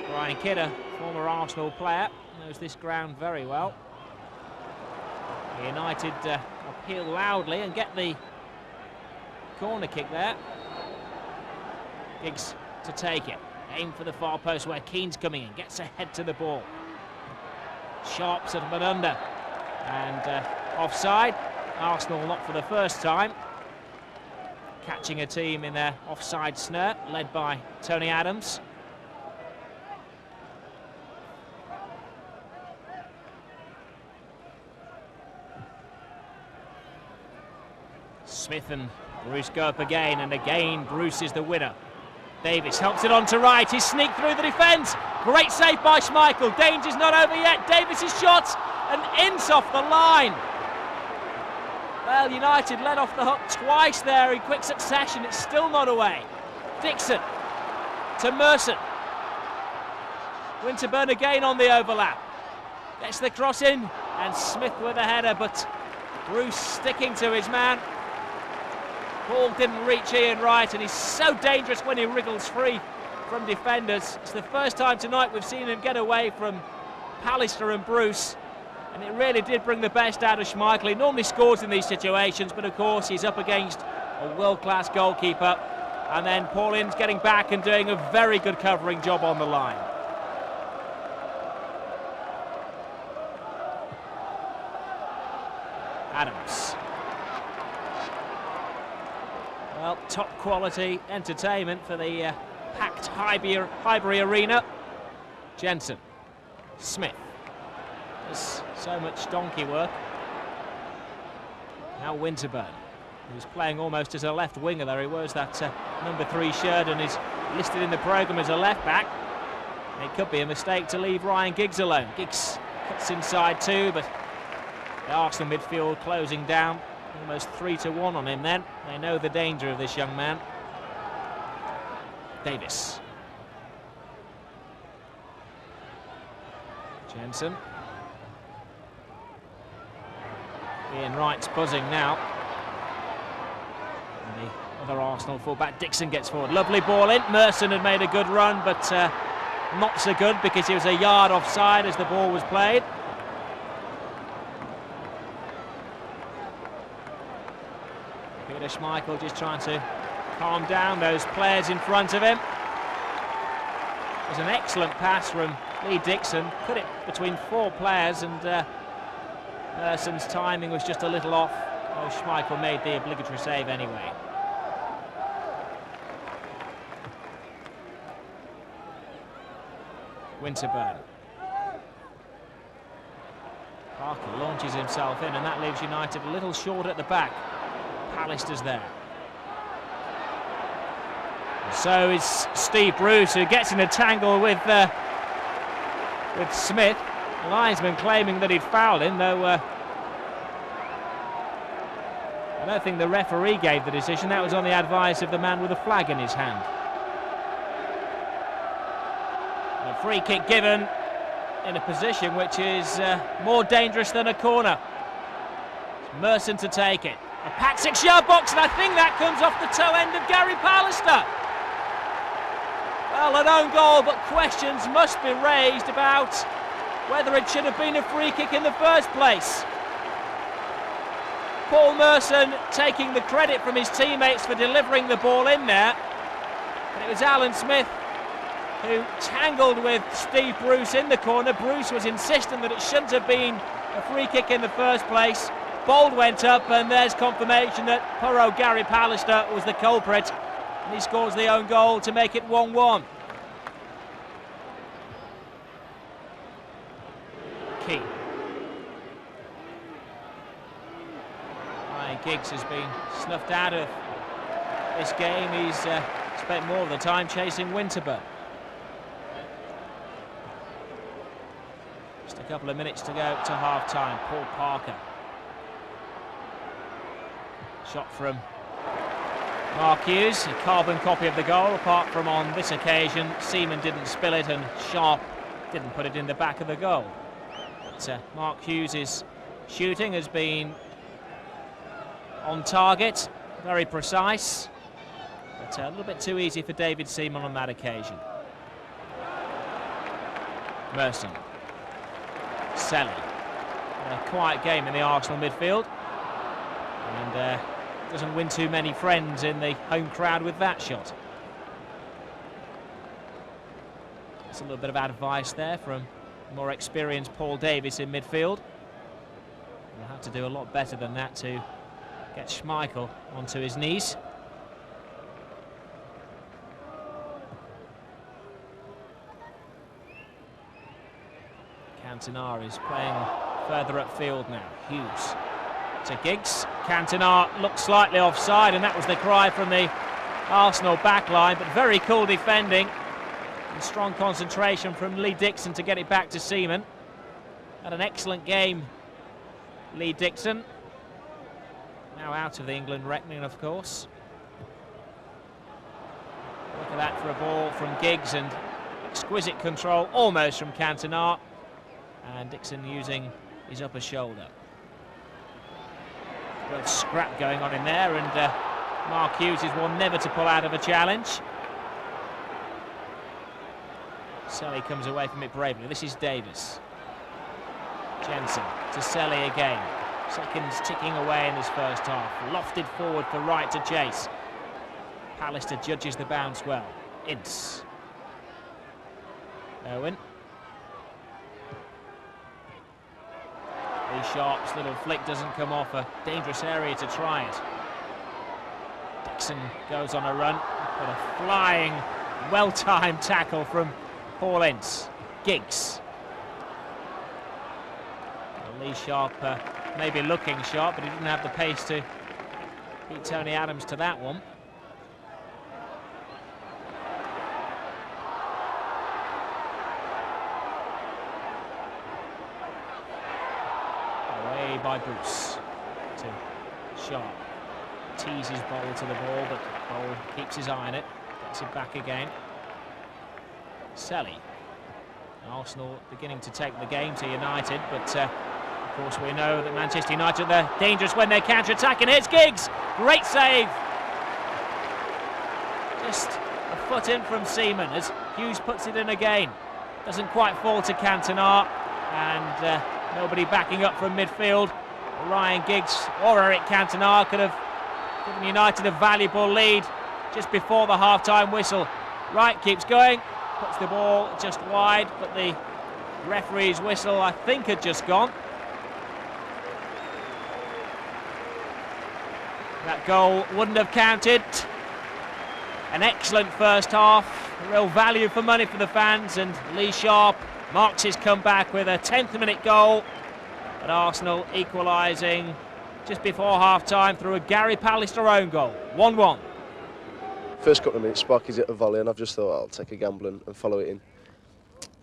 [SPEAKER 2] Brian Kidder, former Arsenal player, knows this ground very well. United appeal loudly and get the corner kick there. Giggs to take it. Aim for the far post where Keane's coming in. Gets ahead to the ball. Sharp's at him under. And offside. Arsenal not for the first time. Catching a team in their offside snare, led by Tony Adams. Smith and Bruce go up again, and again Bruce is the winner. Davis helps it on to right. He's sneaked through the defence. Great save by Schmeichel. Danger's not over yet. Davis's shot, an inch off the line. Well, United let off the hook twice there in quick succession. It's still not away. Dixon to Merson. Winterburn again on the overlap. Gets the cross in, and Smith with a header, but Bruce sticking to his man. Ball didn't reach Ian Wright, and he's so dangerous when he wriggles free from defenders. It's the first time tonight we've seen him get away from Pallister and Bruce, and it really did bring the best out of Schmeichel. He normally scores in these situations, but of course he's up against a world-class goalkeeper, and then Paulin's getting back and doing a very good covering job on the line. Adams. Well, top quality entertainment for the packed Highbury Arena. Jensen. Smith. There's so much donkey work. Now Winterburn, who's playing almost as a left winger there. He wears that number 3 shirt and is listed in the programme as a left back. It could be a mistake to leave Ryan Giggs alone. Giggs cuts inside too, but the Arsenal midfield closing down. Almost 3-1 on him then. They know the danger of this young man. Davis. Jensen. Ian Wright's buzzing now. And the other Arsenal fullback, Dixon, gets forward. Lovely ball in. Merson had made a good run, but not so good because he was a yard offside as the ball was played. Peter Schmeichel just trying to calm down those players in front of him. It was an excellent pass from Lee Dixon, put it between 4 players, and Merson's timing was just a little off. Oh, Schmeichel made the obligatory save anyway. Winterburn. Parker launches himself in, and that leaves United a little short at the back. Pallister's there. So is Steve Bruce, who gets in a tangle with Smith. The linesman claiming that he'd fouled him, though I don't think the referee gave the decision. That was on the advice of the man with the flag in his hand. A free kick given in a position which is more dangerous than a corner. It's Merson to take it. A packed 6-yard box, and I think that comes off the toe end of Gary Pallister. Well, an own goal, but questions must be raised about whether it should have been a free kick in the first place. Paul Merson taking the credit from his teammates for delivering the ball in there. And it was Alan Smith who tangled with Steve Bruce in the corner. Bruce was insistent that it shouldn't have been a free kick in the first place. Bold went up, and there's confirmation that poor old Gary Pallister was the culprit. And he scores the own goal to make it 1-1. Key. Ryan Giggs has been snuffed out of this game. He's spent more of the time chasing Winterburn. Just a couple of minutes to go to half-time. Paul Parker. Shot from Mark Hughes, a carbon copy of the goal, apart from on this occasion Seaman didn't spill it and Sharp didn't put it in the back of the goal. But Mark Hughes' shooting has been on target, very precise, but a little bit too easy for David Seaman on that occasion. Merson. Selly. A quiet game in the Arsenal midfield, and doesn't win too many friends in the home crowd with that shot. It's a little bit of advice there from more experienced Paul Davis in midfield. We'll have to do a lot better than that to get Schmeichel onto his knees. Cantona is playing further upfield now. Hughes to Giggs. Cantona looked slightly offside, and that was the cry from the Arsenal backline, but very cool defending and strong concentration from Lee Dixon to get it back to Seaman. Had an excellent game, Lee Dixon. Now out of the England reckoning, of course. Look at that for a ball from Giggs, and exquisite control almost from Cantona, and Dixon using his upper shoulder. Good scrap going on in there, and Mark Hughes is one never to pull out of a challenge. Selly comes away from it bravely. This is Davis. Jensen to Selly again. Seconds ticking away in this first half. Lofted forward for Wright to chase. Pallister judges the bounce well. Ince. Owen. Lee Sharp's little flick doesn't come off, a dangerous area to try it. Dixon goes on a run, but a flying, well-timed tackle from Paul Ince. Giggs. Well, Lee Sharp maybe looking sharp, but he didn't have the pace to beat Tony Adams to that one. By Bruce to Sharp. Teases Bowl to the ball, but Bowl keeps his eye on it, gets it back again. Selly. Arsenal beginning to take the game to United, but of course we know that Manchester United, they're dangerous when they counter-attack, and here's Giggs! Great save! Just a foot in from Seaman as Hughes puts it in again. Doesn't quite fall to Cantona, and nobody backing up from midfield. Ryan Giggs or Eric Cantona could have given United a valuable lead just before the half-time whistle. Wright keeps going, puts the ball just wide, but the referee's whistle, I think, had just gone. That goal wouldn't have counted. An excellent first half, real value for money for the fans, and Lee Sharp marks his comeback with a 10th minute goal. But Arsenal equalising just before half-time through a Gary Pallister own goal. 1-1.
[SPEAKER 6] First couple of minutes, Sparky's hit a volley, and I've just thought I'll take a gamble and follow it in.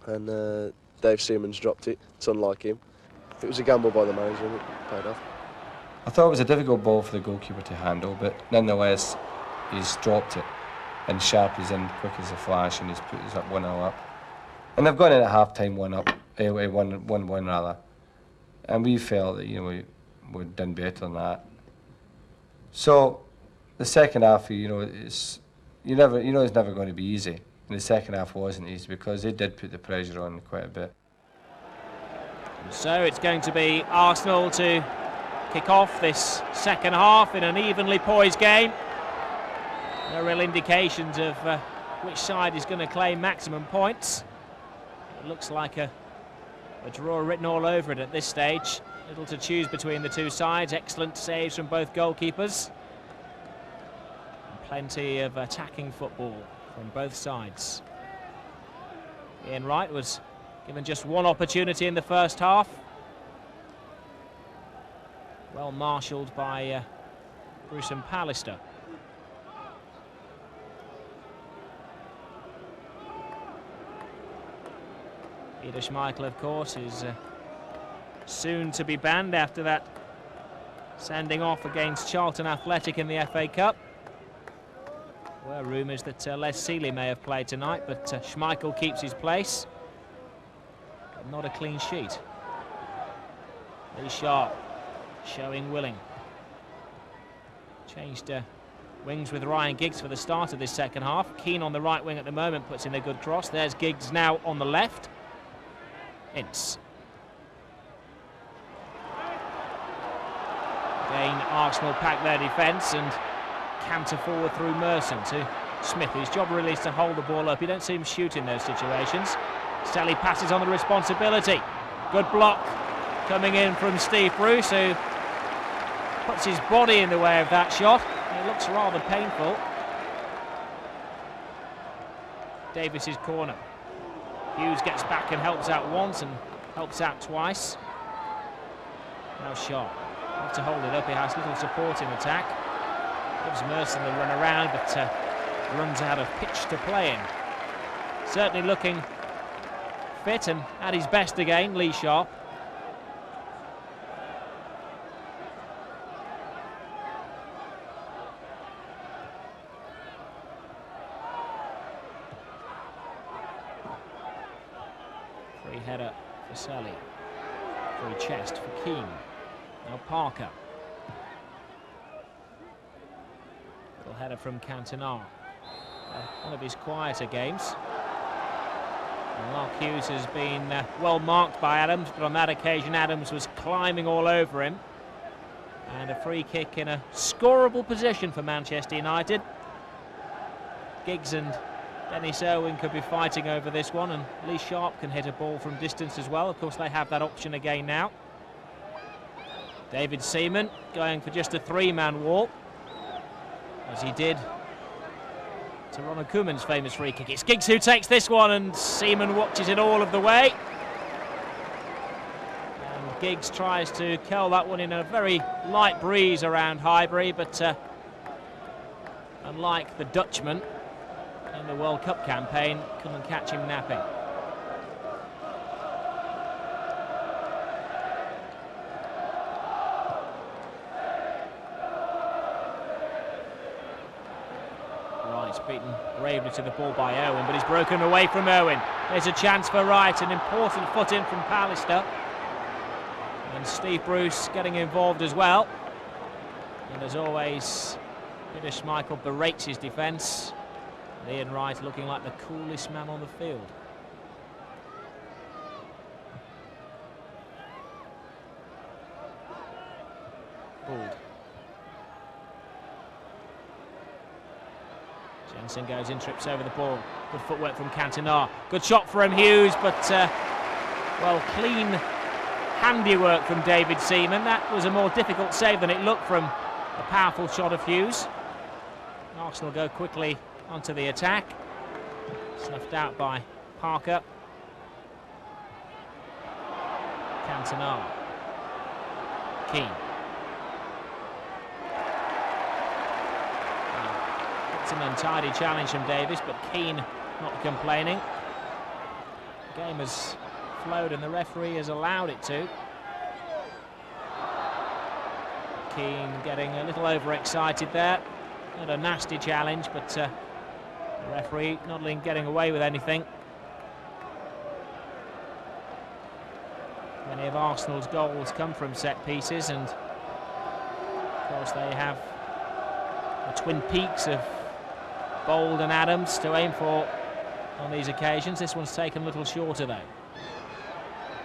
[SPEAKER 6] And Dave Seaman's dropped it. It's unlike him. It was a gamble by the manager, and it paid off.
[SPEAKER 1] I thought it was a difficult ball for the goalkeeper to handle, but nonetheless, he's dropped it. And Sharp is in quick as a flash, and he's put us up 1-0 up. And they've gone in at half-time 1-up, 1-1 rather. And we felt that, you know, we'd done better than that. So the second half, you know, it's never going to be easy. And the second half wasn't easy because they did put the pressure on quite a bit.
[SPEAKER 2] So it's going to be Arsenal to kick off this second half in an evenly poised game. No real indications of which side is going to claim maximum points. It looks like a draw written all over it at this stage. Little to choose between the two sides. Excellent saves from both goalkeepers. And plenty of attacking football from both sides. Ian Wright was given just one opportunity in the first half. Well marshalled by Bruce and Pallister. Peter Schmeichel, of course, is soon to be banned after that sending off against Charlton Athletic in the FA Cup. There were rumours that Les Sealey may have played tonight, but Schmeichel keeps his place. But not a clean sheet. Lee Sharp showing willing. Changed wings with Ryan Giggs for the start of this second half. Keane on the right wing at the moment puts in a good cross. There's Giggs now on the left. Ince. Again, Arsenal pack their defence and canter forward through Merson to Smith, whose job really is to hold the ball up. You don't see him shoot in those situations. Sally passes on the responsibility. Good block coming in from Steve Bruce, who puts his body in the way of that shot. It looks rather painful. Davis's corner. Hughes gets back and helps out once and helps out twice. Now Sharp. Have to hold it up. He has little support in attack. Gives Merson the run around, but runs out of pitch to play in. Certainly looking fit and at his best again, Lee Sharp. Free header for Sally. Free chest for Keane. Now Parker. Little header from Cantona. One of his quieter games. And Mark Hughes has been well marked by Adams, but on that occasion Adams was climbing all over him. And a free kick in a scoreable position for Manchester United. Giggs and Dennis Irwin could be fighting over this one, and Lee Sharp can hit a ball from distance as well. Of course, they have that option again now. David Seaman going for just a three-man wall, as he did to Ronald Koeman's famous free kick. It's Giggs who takes this one, and Seaman watches it all of the way. And Giggs tries to curl that one in a very light breeze around Highbury, but unlike the Dutchman in the World Cup campaign, couldn't catch him napping. Wright's beaten bravely to the ball by Owen, but he's broken away from Owen. There's a chance for Wright, an important foot in from Pallister. And Steve Bruce getting involved as well. And as always, Peter Schmeichel berates his defence. Ian Wright looking like the coolest man on the field. Gould. Jensen goes in, trips over the ball. Good footwork from Cantona. Good shot from Hughes, but well, clean handiwork from David Seaman. That was a more difficult save than it looked from a powerful shot of Hughes. Arsenal go quickly onto the attack. Snuffed out by Parker. Cantona. Keane. It's an untidy challenge from Davis, but Keane not complaining. The game has flowed and the referee has allowed it to. Keane getting a little overexcited there. Not a nasty challenge, but the referee not getting away with anything. Many of Arsenal's goals come from set pieces, and of course they have the twin peaks of Bold and Adams to aim for on these occasions. This one's taken a little shorter though.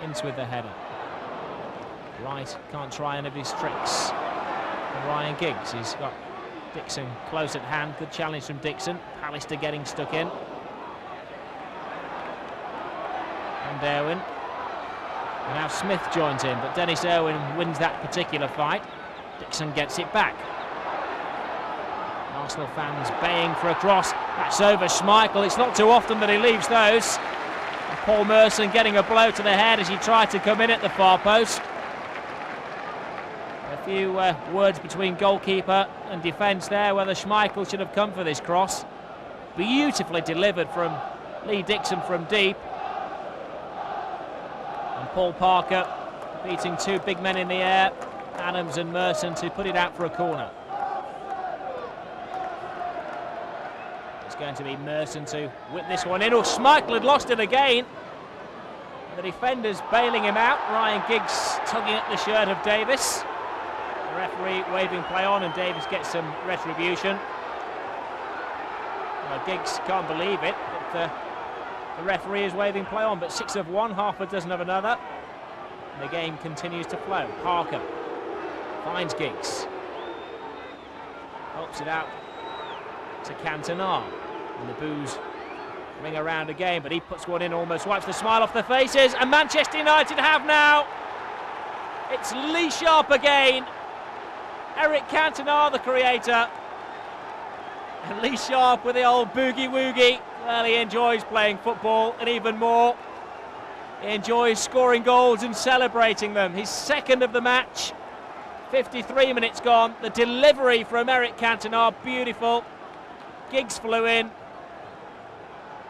[SPEAKER 2] Ince with the header. Wright can't try any of his tricks. And Ryan Giggs, he's got Dixon close at hand. Good challenge from Dixon. Pallister getting stuck in. And Irwin. And now Smith joins in, but Dennis Irwin wins that particular fight. Dixon gets it back. Arsenal fans baying for a cross. That's over Schmeichel. It's not too often that he leaves those. And Paul Merson getting a blow to the head as he tried to come in at the far post. A few words between goalkeeper and defence there, whether Schmeichel should have come for this cross. Beautifully delivered from Lee Dixon from deep. And Paul Parker beating two big men in the air, Adams and Merson, to put it out for a corner. It's going to be Merson to whip this one in. Oh, Schmeichel had lost it again. The defenders bailing him out. Ryan Giggs tugging at the shirt of Davis. The referee waving play on, and Davis gets some retribution. Well, Giggs can't believe it, but the referee is waving play on. But 6 of one, half a dozen of another. And the game continues to flow. Parker finds Giggs. Helps it out to Cantona. And the boos ring around again, but he puts one in, almost wipes the smile off their faces. And Manchester United have now. It's Lee Sharp again. Eric Cantona, the creator. And Lee Sharp with the old boogie-woogie. Well, he enjoys playing football, and even more, he enjoys scoring goals and celebrating them. His second of the match. 53 minutes gone. The delivery from Eric Cantona, beautiful. Giggs flew in.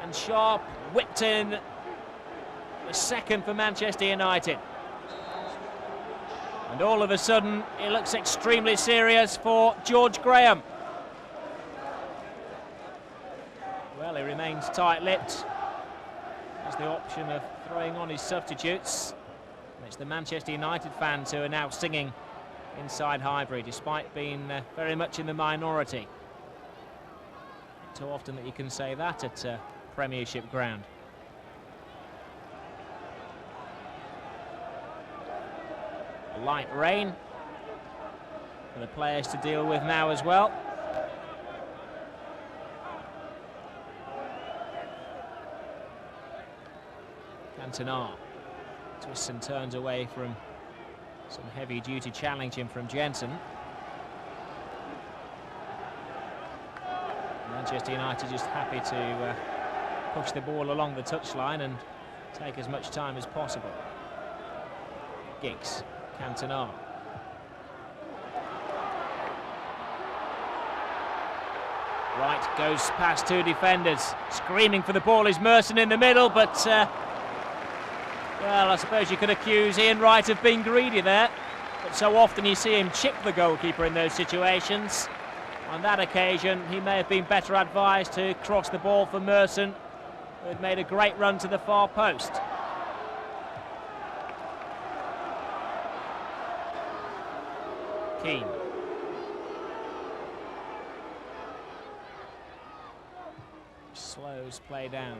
[SPEAKER 2] And Sharp whipped in the second for Manchester United. And all of a sudden, it looks extremely serious for George Graham. Well, he remains tight-lipped. Has the option of throwing on his substitutes. And it's the Manchester United fans who are now singing inside Highbury, despite being very much in the minority. Not too often that you can say that at Premiership ground. A light rain for the players to deal with now as well. Cantona twists and turns away from some heavy-duty challenging from Jensen. Manchester United just happy to push the ball along the touchline and take as much time as possible. Giggs, Cantona. Wright goes past two defenders. Screaming for the ball is Merson in the middle, but well, I suppose you could accuse Ian Wright of being greedy there. But so often you see him chip the goalkeeper in those situations. On that occasion, he may have been better advised to cross the ball for Merson, who had made a great run to the far post. Keane. Slows play down.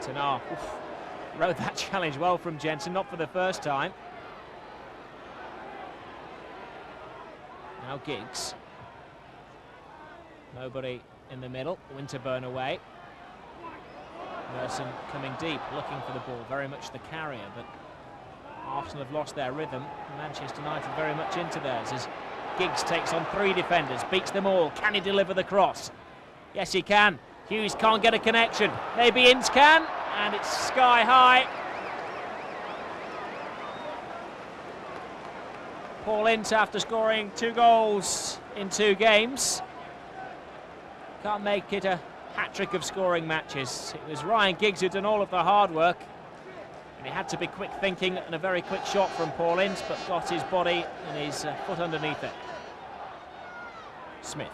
[SPEAKER 2] Cantona rode that challenge well from Jensen, not for the first time. Now Giggs. Nobody in the middle. Winterburn away. Merson coming deep, looking for the ball, very much the carrier, but Arsenal have lost their rhythm. Manchester United very much into theirs as Giggs takes on three defenders, beats them all. Can he deliver the cross? Yes, he can. Hughes can't get a connection. Maybe Ince can, and it's sky high. Paul Ince, after scoring 2 goals in 2 games, can't make it a hat-trick of scoring matches. It was Ryan Giggs who'd done all of the hard work. And it had to be quick thinking and a very quick shot from Paul Ince, but got his body and his foot underneath it. Smith.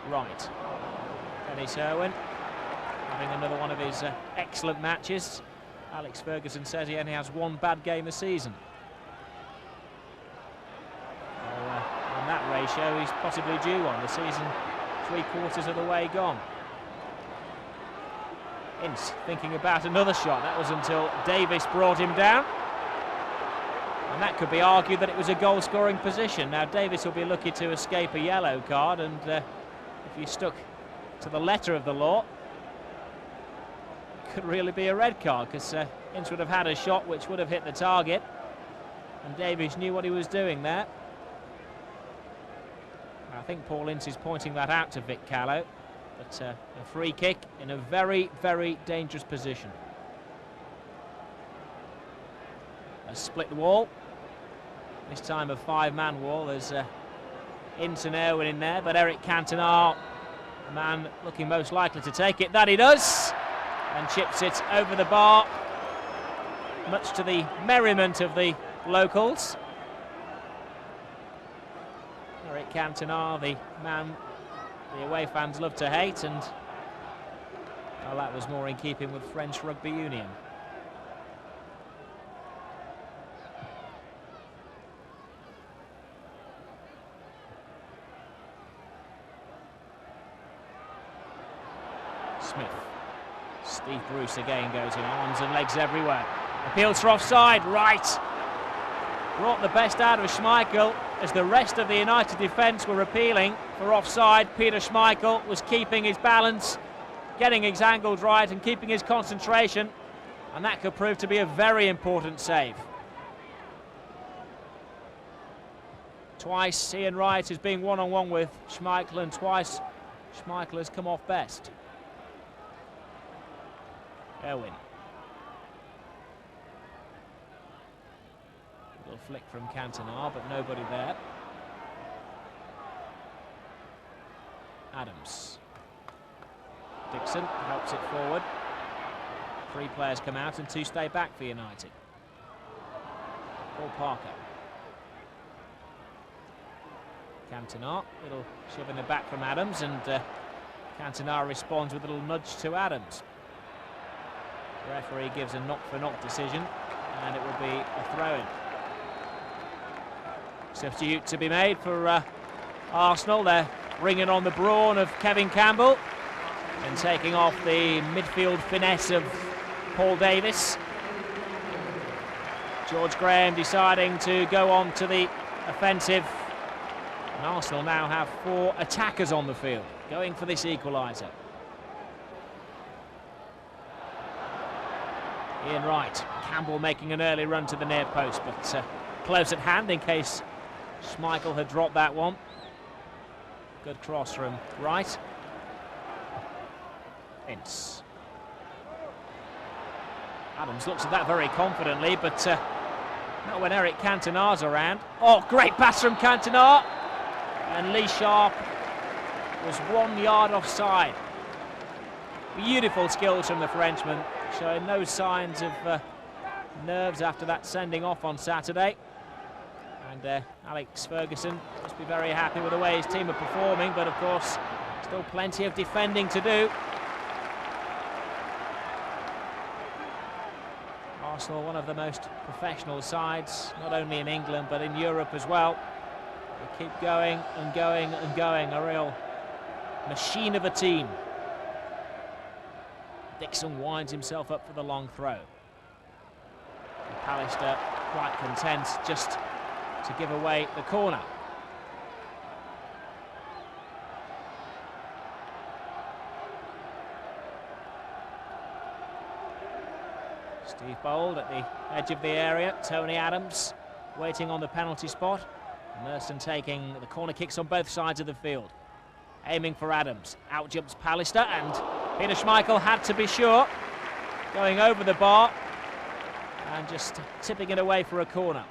[SPEAKER 2] Right. Dennis Irwin having another one of his excellent matches. Alex Ferguson says he only has one bad game a season. So, on that ratio, he's possibly due one. The season 3/4 of the way gone. Ince thinking about another shot. That was until Davis brought him down. And that could be argued that it was a goal-scoring position. Now Davis will be lucky to escape a yellow card, and if you stuck to the letter of the law, it could really be a red card, because Ince would have had a shot which would have hit the target, and Davis knew what he was doing there. I think Paul Ince is pointing that out to Vic Callow, but a free kick in a very, very dangerous position. A split wall. This time a 5-man wall. There's Ince and Irwin in there, but Eric Cantona, the man looking most likely to take it. That he does, and chips it over the bar, much to the merriment of the locals. Eric Cantona, the man the away fans love to hate, and well, that was more in keeping with French rugby union. Smith. Steve Bruce again goes in, arms and legs everywhere. Appeals for offside, right. Brought the best out of Schmeichel as the rest of the United defence were appealing for offside. Peter Schmeichel was keeping his balance, getting his angles right and keeping his concentration, and that could prove to be a very important save. Twice Ian Wright has been one-on-one with Schmeichel, and twice Schmeichel has come off best. Irwin. Little flick from Cantona, but nobody there. Adams. Dixon helps it forward. 3 players come out and 2 stay back for United. Paul Parker. Cantona, little shove in the back from Adams, and Cantona responds with a little nudge to Adams. The referee gives a knock-for-knock decision, and it will be a throw-in. Substitute to be made for Arsenal. They're bringing on the brawn of Kevin Campbell and taking off the midfield finesse of Paul Davis. George Graham deciding to go on to the offensive. And Arsenal now have 4 attackers on the field, going for this equaliser. Ian Wright. Campbell making an early run to the near post, but close at hand in case Schmeichel had dropped that one. Good cross from Wright. Ince. Adams looks at that very confidently, but not when Eric Cantona's around. Oh, great pass from Cantona, and Lee Sharp was 1 yard offside. Beautiful skills from the Frenchman, showing no signs of nerves after that sending off on Saturday. And Alex Ferguson must be very happy with the way his team are performing, but of course still plenty of defending to do. Arsenal, one of the most professional sides, not only in England but in Europe as well. They keep going and going and going, a real machine of a team. Dixon winds himself up for the long throw. And Pallister quite content just to give away the corner. Steve Bold at the edge of the area. Tony Adams waiting on the penalty spot. Merson taking the corner kicks on both sides of the field. Aiming for Adams. Out jumps Pallister, and Peter Schmeichel had to be sure. Going over the bar and just tipping it away for a corner.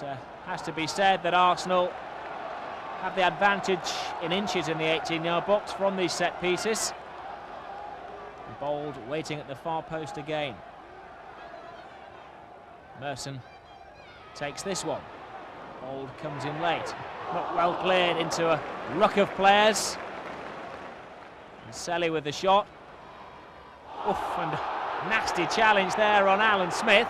[SPEAKER 2] It has to be said that Arsenal have the advantage in inches in the 18-yard box from these set pieces. Bold waiting at the far post again. Merson takes this one. Bold comes in late. Not well cleared into a ruck of players. And Selly with the shot. Oof, and nasty challenge there on Alan Smith.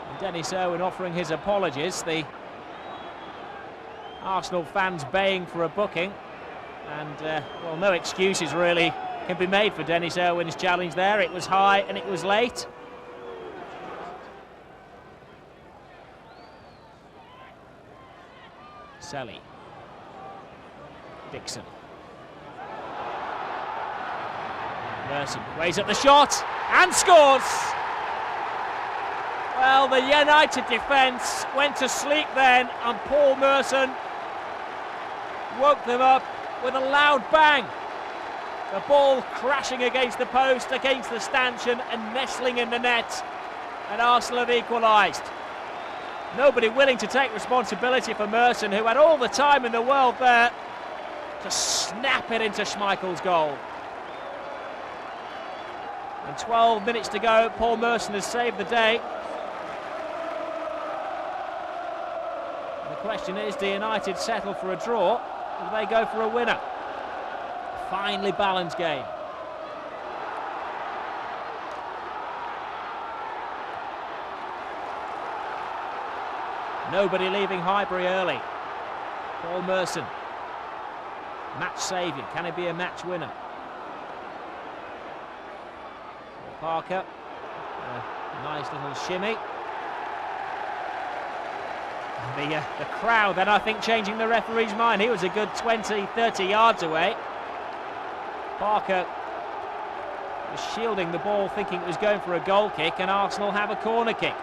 [SPEAKER 2] And Dennis Irwin offering his apologies. The Arsenal fans baying for a booking. And, well, no excuses really can be made for Dennis Irwin's challenge there. It was high and it was late. Selly. Dixon. Merson weighs up the shot and scores! Well, the United defence went to sleep then, and Paul Merson woke them up with a loud bang. The ball crashing against the post, against the stanchion and nestling in the net, and Arsenal have equalised. Nobody willing to take responsibility for Merson, who had all the time in the world there to snap it into Schmeichel's goal. And 12 minutes to go, Paul Merson has saved the day. And the question is, do United settle for a draw, or do they go for a winner? Finely balanced game. Nobody leaving Highbury early. Paul Merson, match saviour. Can he be a match winner? Parker, a nice little shimmy. The crowd then, I think, changing the referee's mind. He was a good 20-30 yards away. Parker was shielding the ball, thinking it was going for a goal kick, and Arsenal have a corner kick.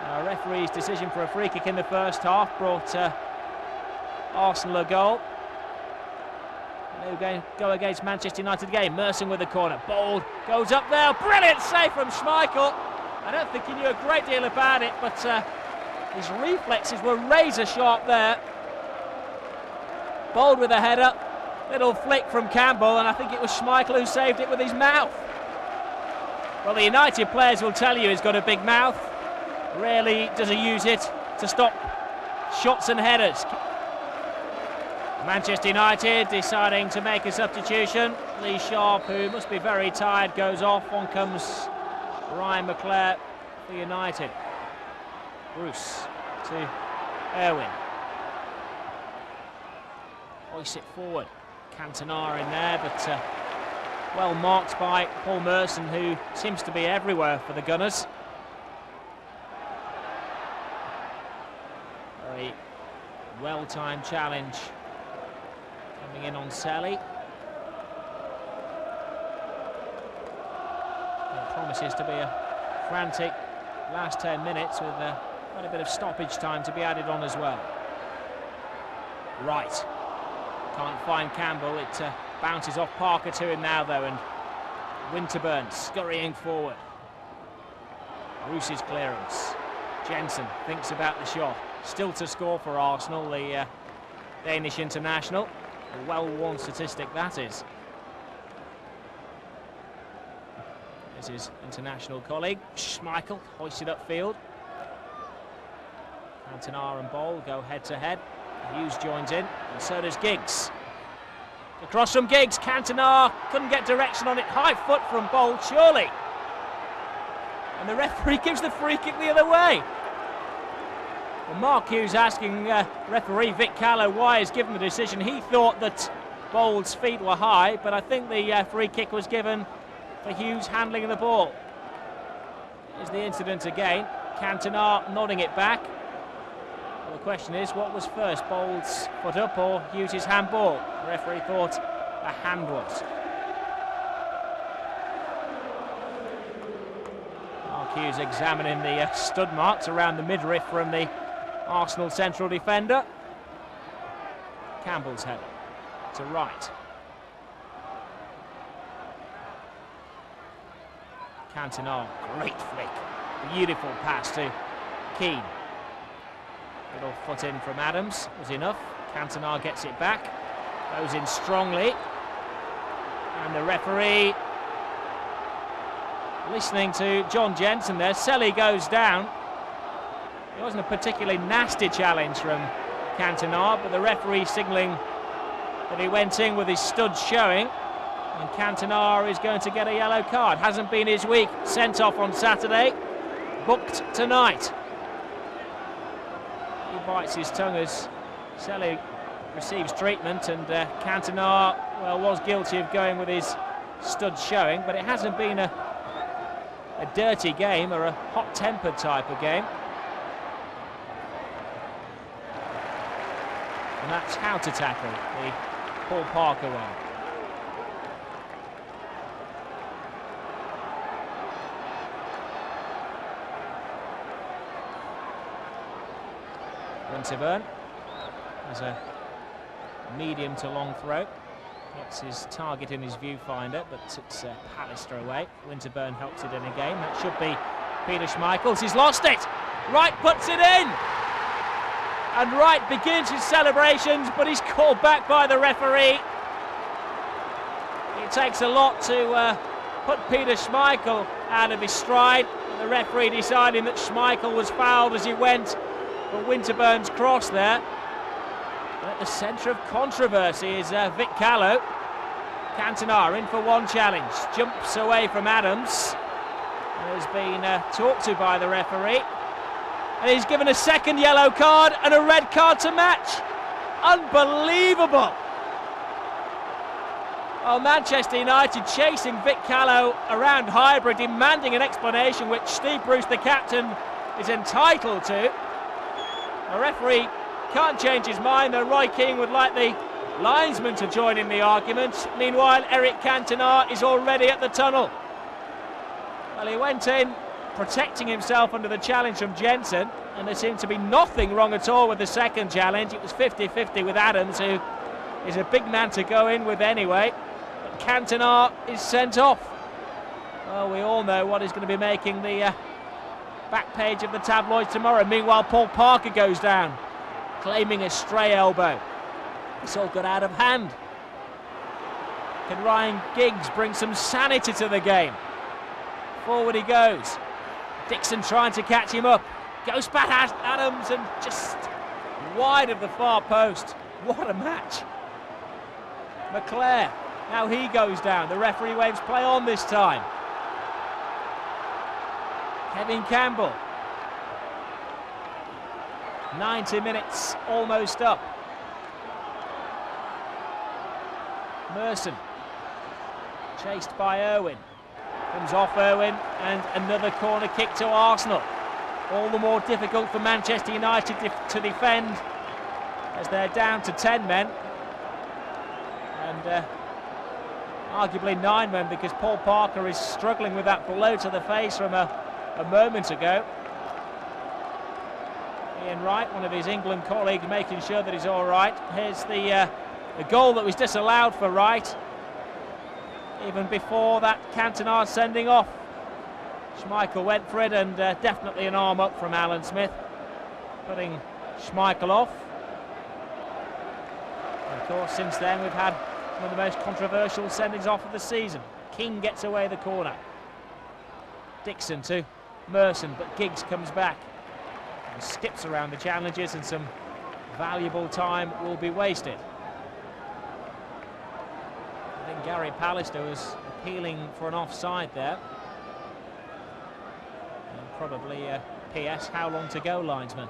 [SPEAKER 2] Now, a referee's decision for a free kick in the first half brought Arsenal a goal. They're going to go against Manchester United again. Merson with the corner. Bold goes up there. Brilliant save from Schmeichel. I don't think he knew a great deal about it, but his reflexes were razor sharp there. Bold with a header. Little flick from Campbell, and I think it was Schmeichel who saved it with his mouth. Well, the United players will tell you he's got a big mouth. Rarely does he use it to stop shots and headers. Manchester United deciding to make a substitution. Lee Sharp, who must be very tired, goes off. On comes Ryan McClare for United. Bruce to Irwin. Hoists it forward. Cantona in there, but well marked by Paul Merson, who seems to be everywhere for the Gunners. Very well-timed challenge coming in on Selly. It promises to be a frantic last 10 minutes with quite a bit of stoppage time to be added on as well. Right. Can't find Campbell. It bounces off Parker to him now, though, and Winterburn scurrying forward. Bruce's clearance. Jensen thinks about the shot. Still to score for Arsenal, the Danish international. A well-worn statistic that is. There's his international colleague, Schmeichel, hoisted upfield. Cantona and Bold go head-to-head. Hughes joins in, and so does Giggs. Across from Giggs, Cantona couldn't get direction on it. High foot from Bold, surely. And the referee gives the free kick the other way. Well, Mark Hughes asking referee Vic Callow why he's given the decision. He thought that Bold's feet were high, but I think the free kick was given for Hughes handling the ball. Here's the incident again. Cantona nodding it back. Well, the question is, what was first, Bold's foot up or Hughes' handball? The referee thought a hand was. Mark Hughes examining the stud marks around the midriff from the Arsenal central defender. Campbell's header to right. Cantona, great flick. Beautiful pass to Keane. Little foot in from Adams was enough. Cantona gets it back. Goes in strongly. And the referee listening to John Jensen there. Selly goes down. It wasn't a particularly nasty challenge from Cantona, but the referee signalling that he went in with his studs showing. And Cantona is going to get a yellow card. Hasn't been his week. Sent off on Saturday. Booked tonight. He bites his tongue as Selly receives treatment, and Cantona, well, was guilty of going with his studs showing, but it hasn't been a dirty game or a hot-tempered type of game. And that's how to tackle the Paul Parker way. Winterburn has a medium to long throw. Gets his target in his viewfinder, but it's Pallister away. Winterburn helps it in again. That should be Peter Schmeichel. He's lost it. Wright puts it in. And Wright begins his celebrations, but he's called back by the referee. It takes a lot to put Peter Schmeichel out of his stride. The referee deciding that Schmeichel was fouled as he went for Winterburn's cross there. And at the centre of controversy is Vic Callow. Cantona in for one challenge. Jumps away from Adams. And has been talked to by the referee. And he's given a second yellow card and a red card to match. Unbelievable. Oh, Manchester United chasing Vic Callow around Highbury, demanding an explanation which Steve Bruce, the captain, is entitled to. The referee can't change his mind, though Roy Keane would like the linesman to join in the argument. Meanwhile, Eric Cantona is already at the tunnel. Well, he went in protecting himself under the challenge from Jensen, and there seemed to be nothing wrong at all with the second challenge. It was 50-50 with Adams, who is a big man to go in with anyway. But Cantona is sent off. Well, we all know what is going to be making the back page of the tabloids tomorrow. Meanwhile, Paul Parker goes down, claiming a stray elbow. It's all got out of hand. Can Ryan Giggs bring some sanity to the game? Forward he goes. Dixon trying to catch him up. Goes back at Adams and just wide of the far post. What a match. McClare, now he goes down. The referee waves play on this time. Kevin Campbell. 90 minutes almost up. Merson. Chased by Irwin. Comes off Irwin, and another corner kick to Arsenal. All the more difficult for Manchester United to defend as they're down to 10 men. And arguably 9 men, because Paul Parker is struggling with that blow to the face from a moment ago. Ian Wright, one of his England colleagues, making sure that he's all right. Here's the goal that was disallowed for Wright. Even before that, Cantona sending off. Schmeichel went for it, and definitely an arm up from Alan Smith, putting Schmeichel off. And of course, since then we've had one of the most controversial sendings off of the season. King gets away the corner. Dixon to Merson, but Giggs comes back and skips around the challenges, and some valuable time will be wasted. I think Gary Pallister was appealing for an offside there. And probably PS, how long to go, linesman?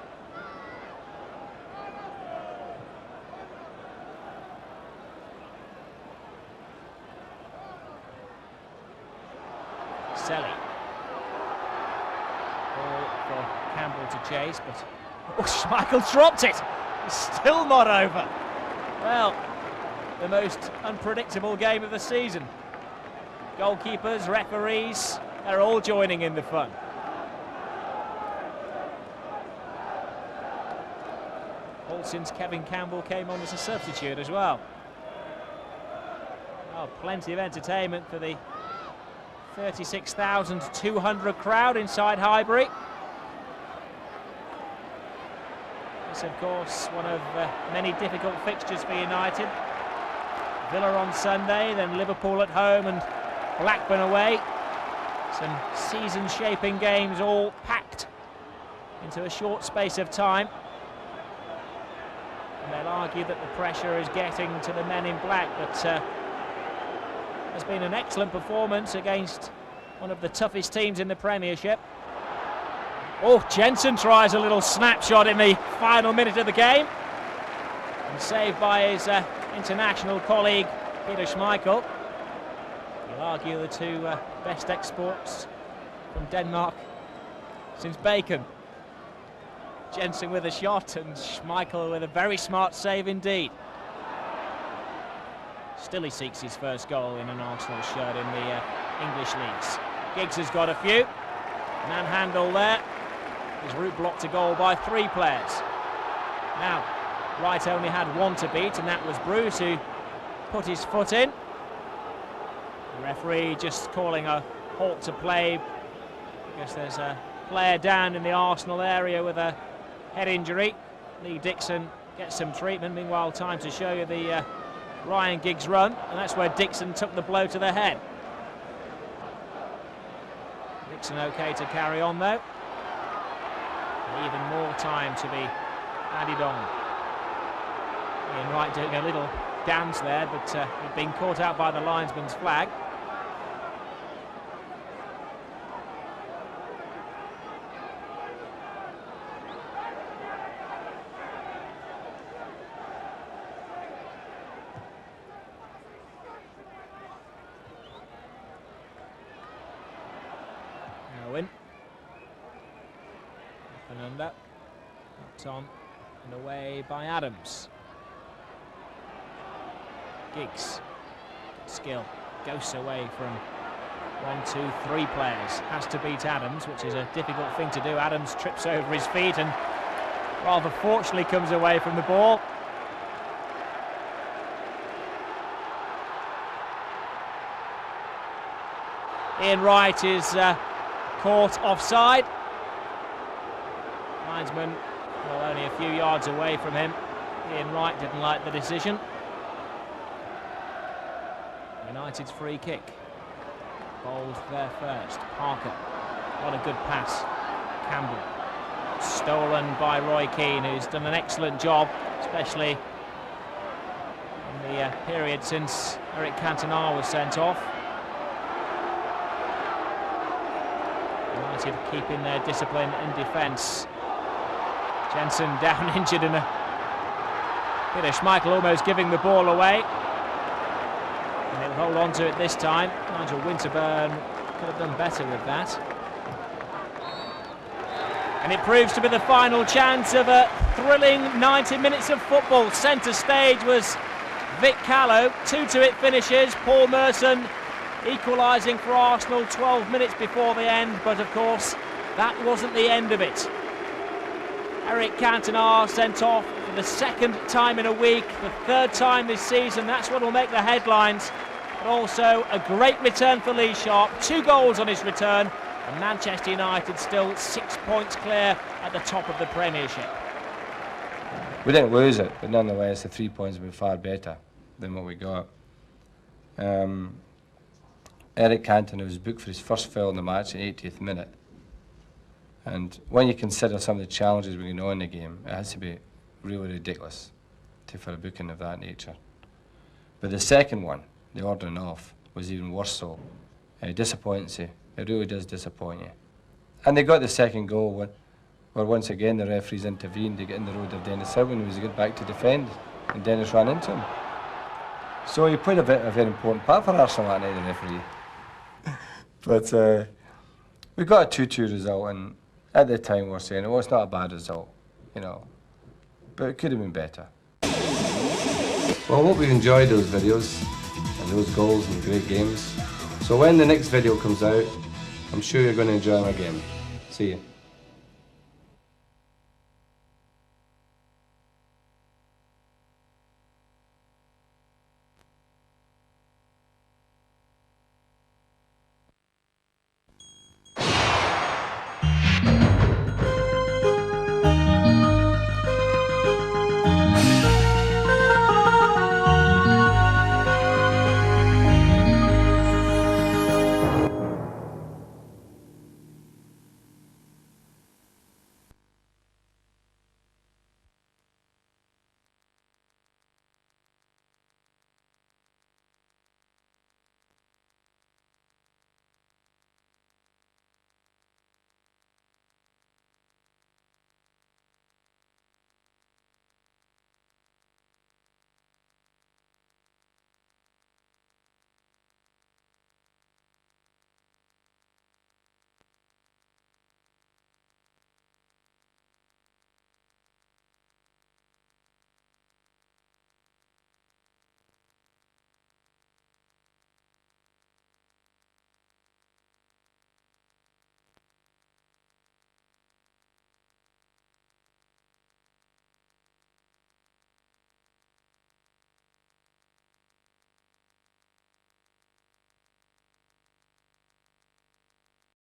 [SPEAKER 2] Selly. Ball for Campbell to chase, but oh, Schmeichel dropped it. It's still not over. Well, the most unpredictable game of the season. Goalkeepers, referees, they're all joining in the fun. All since Kevin Campbell came on as a substitute as well. Oh, plenty of entertainment for the 36,200 crowd inside Highbury. This, of course, one of many difficult fixtures for United. Villa on Sunday, then Liverpool at home and Blackburn away. Some season-shaping games all packed into a short space of time. And they'll argue that the pressure is getting to the men in black, but has been an excellent performance against one of the toughest teams in the Premiership. Oh, Jensen tries a little snapshot in the final minute of the game, and saved by his international colleague Peter Schmeichel. You'll argue the two best exports from Denmark since Bacon. Jensen with a shot and Schmeichel with a very smart save indeed. Still he seeks his first goal in an Arsenal shirt in the English leagues. Giggs has got a few. Manhandle there. His route blocked to goal by 3 players. Now, Wright only had 1 to beat, and that was Bruce, who put his foot in. The referee just calling a halt to play. I guess there's a player down in the Arsenal area with a head injury. Lee Dixon gets some treatment. Meanwhile, time to show you the Ryan Giggs run, and that's where Dixon took the blow to the head. Dixon okay to carry on though. Even more time to be added on. Ian Wright doing a little dance there, but he'd been caught out by the linesman's flag. Owen. Up and under. Knocked on and away by Adams. Giggs. Skill. Ghosts away from 1, 2, 3 players. Has to beat Adams, which is a difficult thing to do. Adams trips over his feet and rather fortunately comes away from the ball. Ian Wright is caught offside. Linesman, well, only a few yards away from him. Ian Wright didn't like the decision. United's free kick. Bowled there first. Parker. What a good pass. Campbell. Stolen by Roy Keane, who's done an excellent job, especially in the period since Eric Cantona was sent off. United keeping their discipline in defence. Jensen down injured in a... Peter Schmeichel almost giving the ball away. And he'll hold on to it this time. Nigel Winterburn could have done better with that. And it proves to be the final chance of a thrilling 90 minutes of football. Centre stage was Vic Callow. 2-2 it finishes. Paul Merson equalising for Arsenal 12 minutes before the end. But of course, that wasn't the end of it. Eric Cantona sent off for the 2nd time in a week, the 3rd time this season. That's what will make the headlines. But also a great return for Lee Sharp. 2 goals on his return. And Manchester United still 6 points clear at the top of the Premiership.
[SPEAKER 1] We didn't lose it, but nonetheless the 3 points have been far better than what we got. Eric Cantona was booked for his first foul in the match in the 80th minute. And when you consider some of the challenges we know in the game, it has to be really ridiculous for a booking of that nature. But the second one, the ordering off, was even worse so. Disappoints you. It really does disappoint you. And they got the second goal where once again the referees intervened to get in the road of Dennis Irwin, who was going back to defend, and Dennis ran into him. So he played a very important part for Arsenal that night, the referee. But we got a 2-2 result, and at the time we were saying, well, it's not a bad result, you know, but it could have been better. Well, I hope you've enjoyed those videos and those goals and great games. So when the next video comes out, I'm sure you're going to enjoy them again. See you.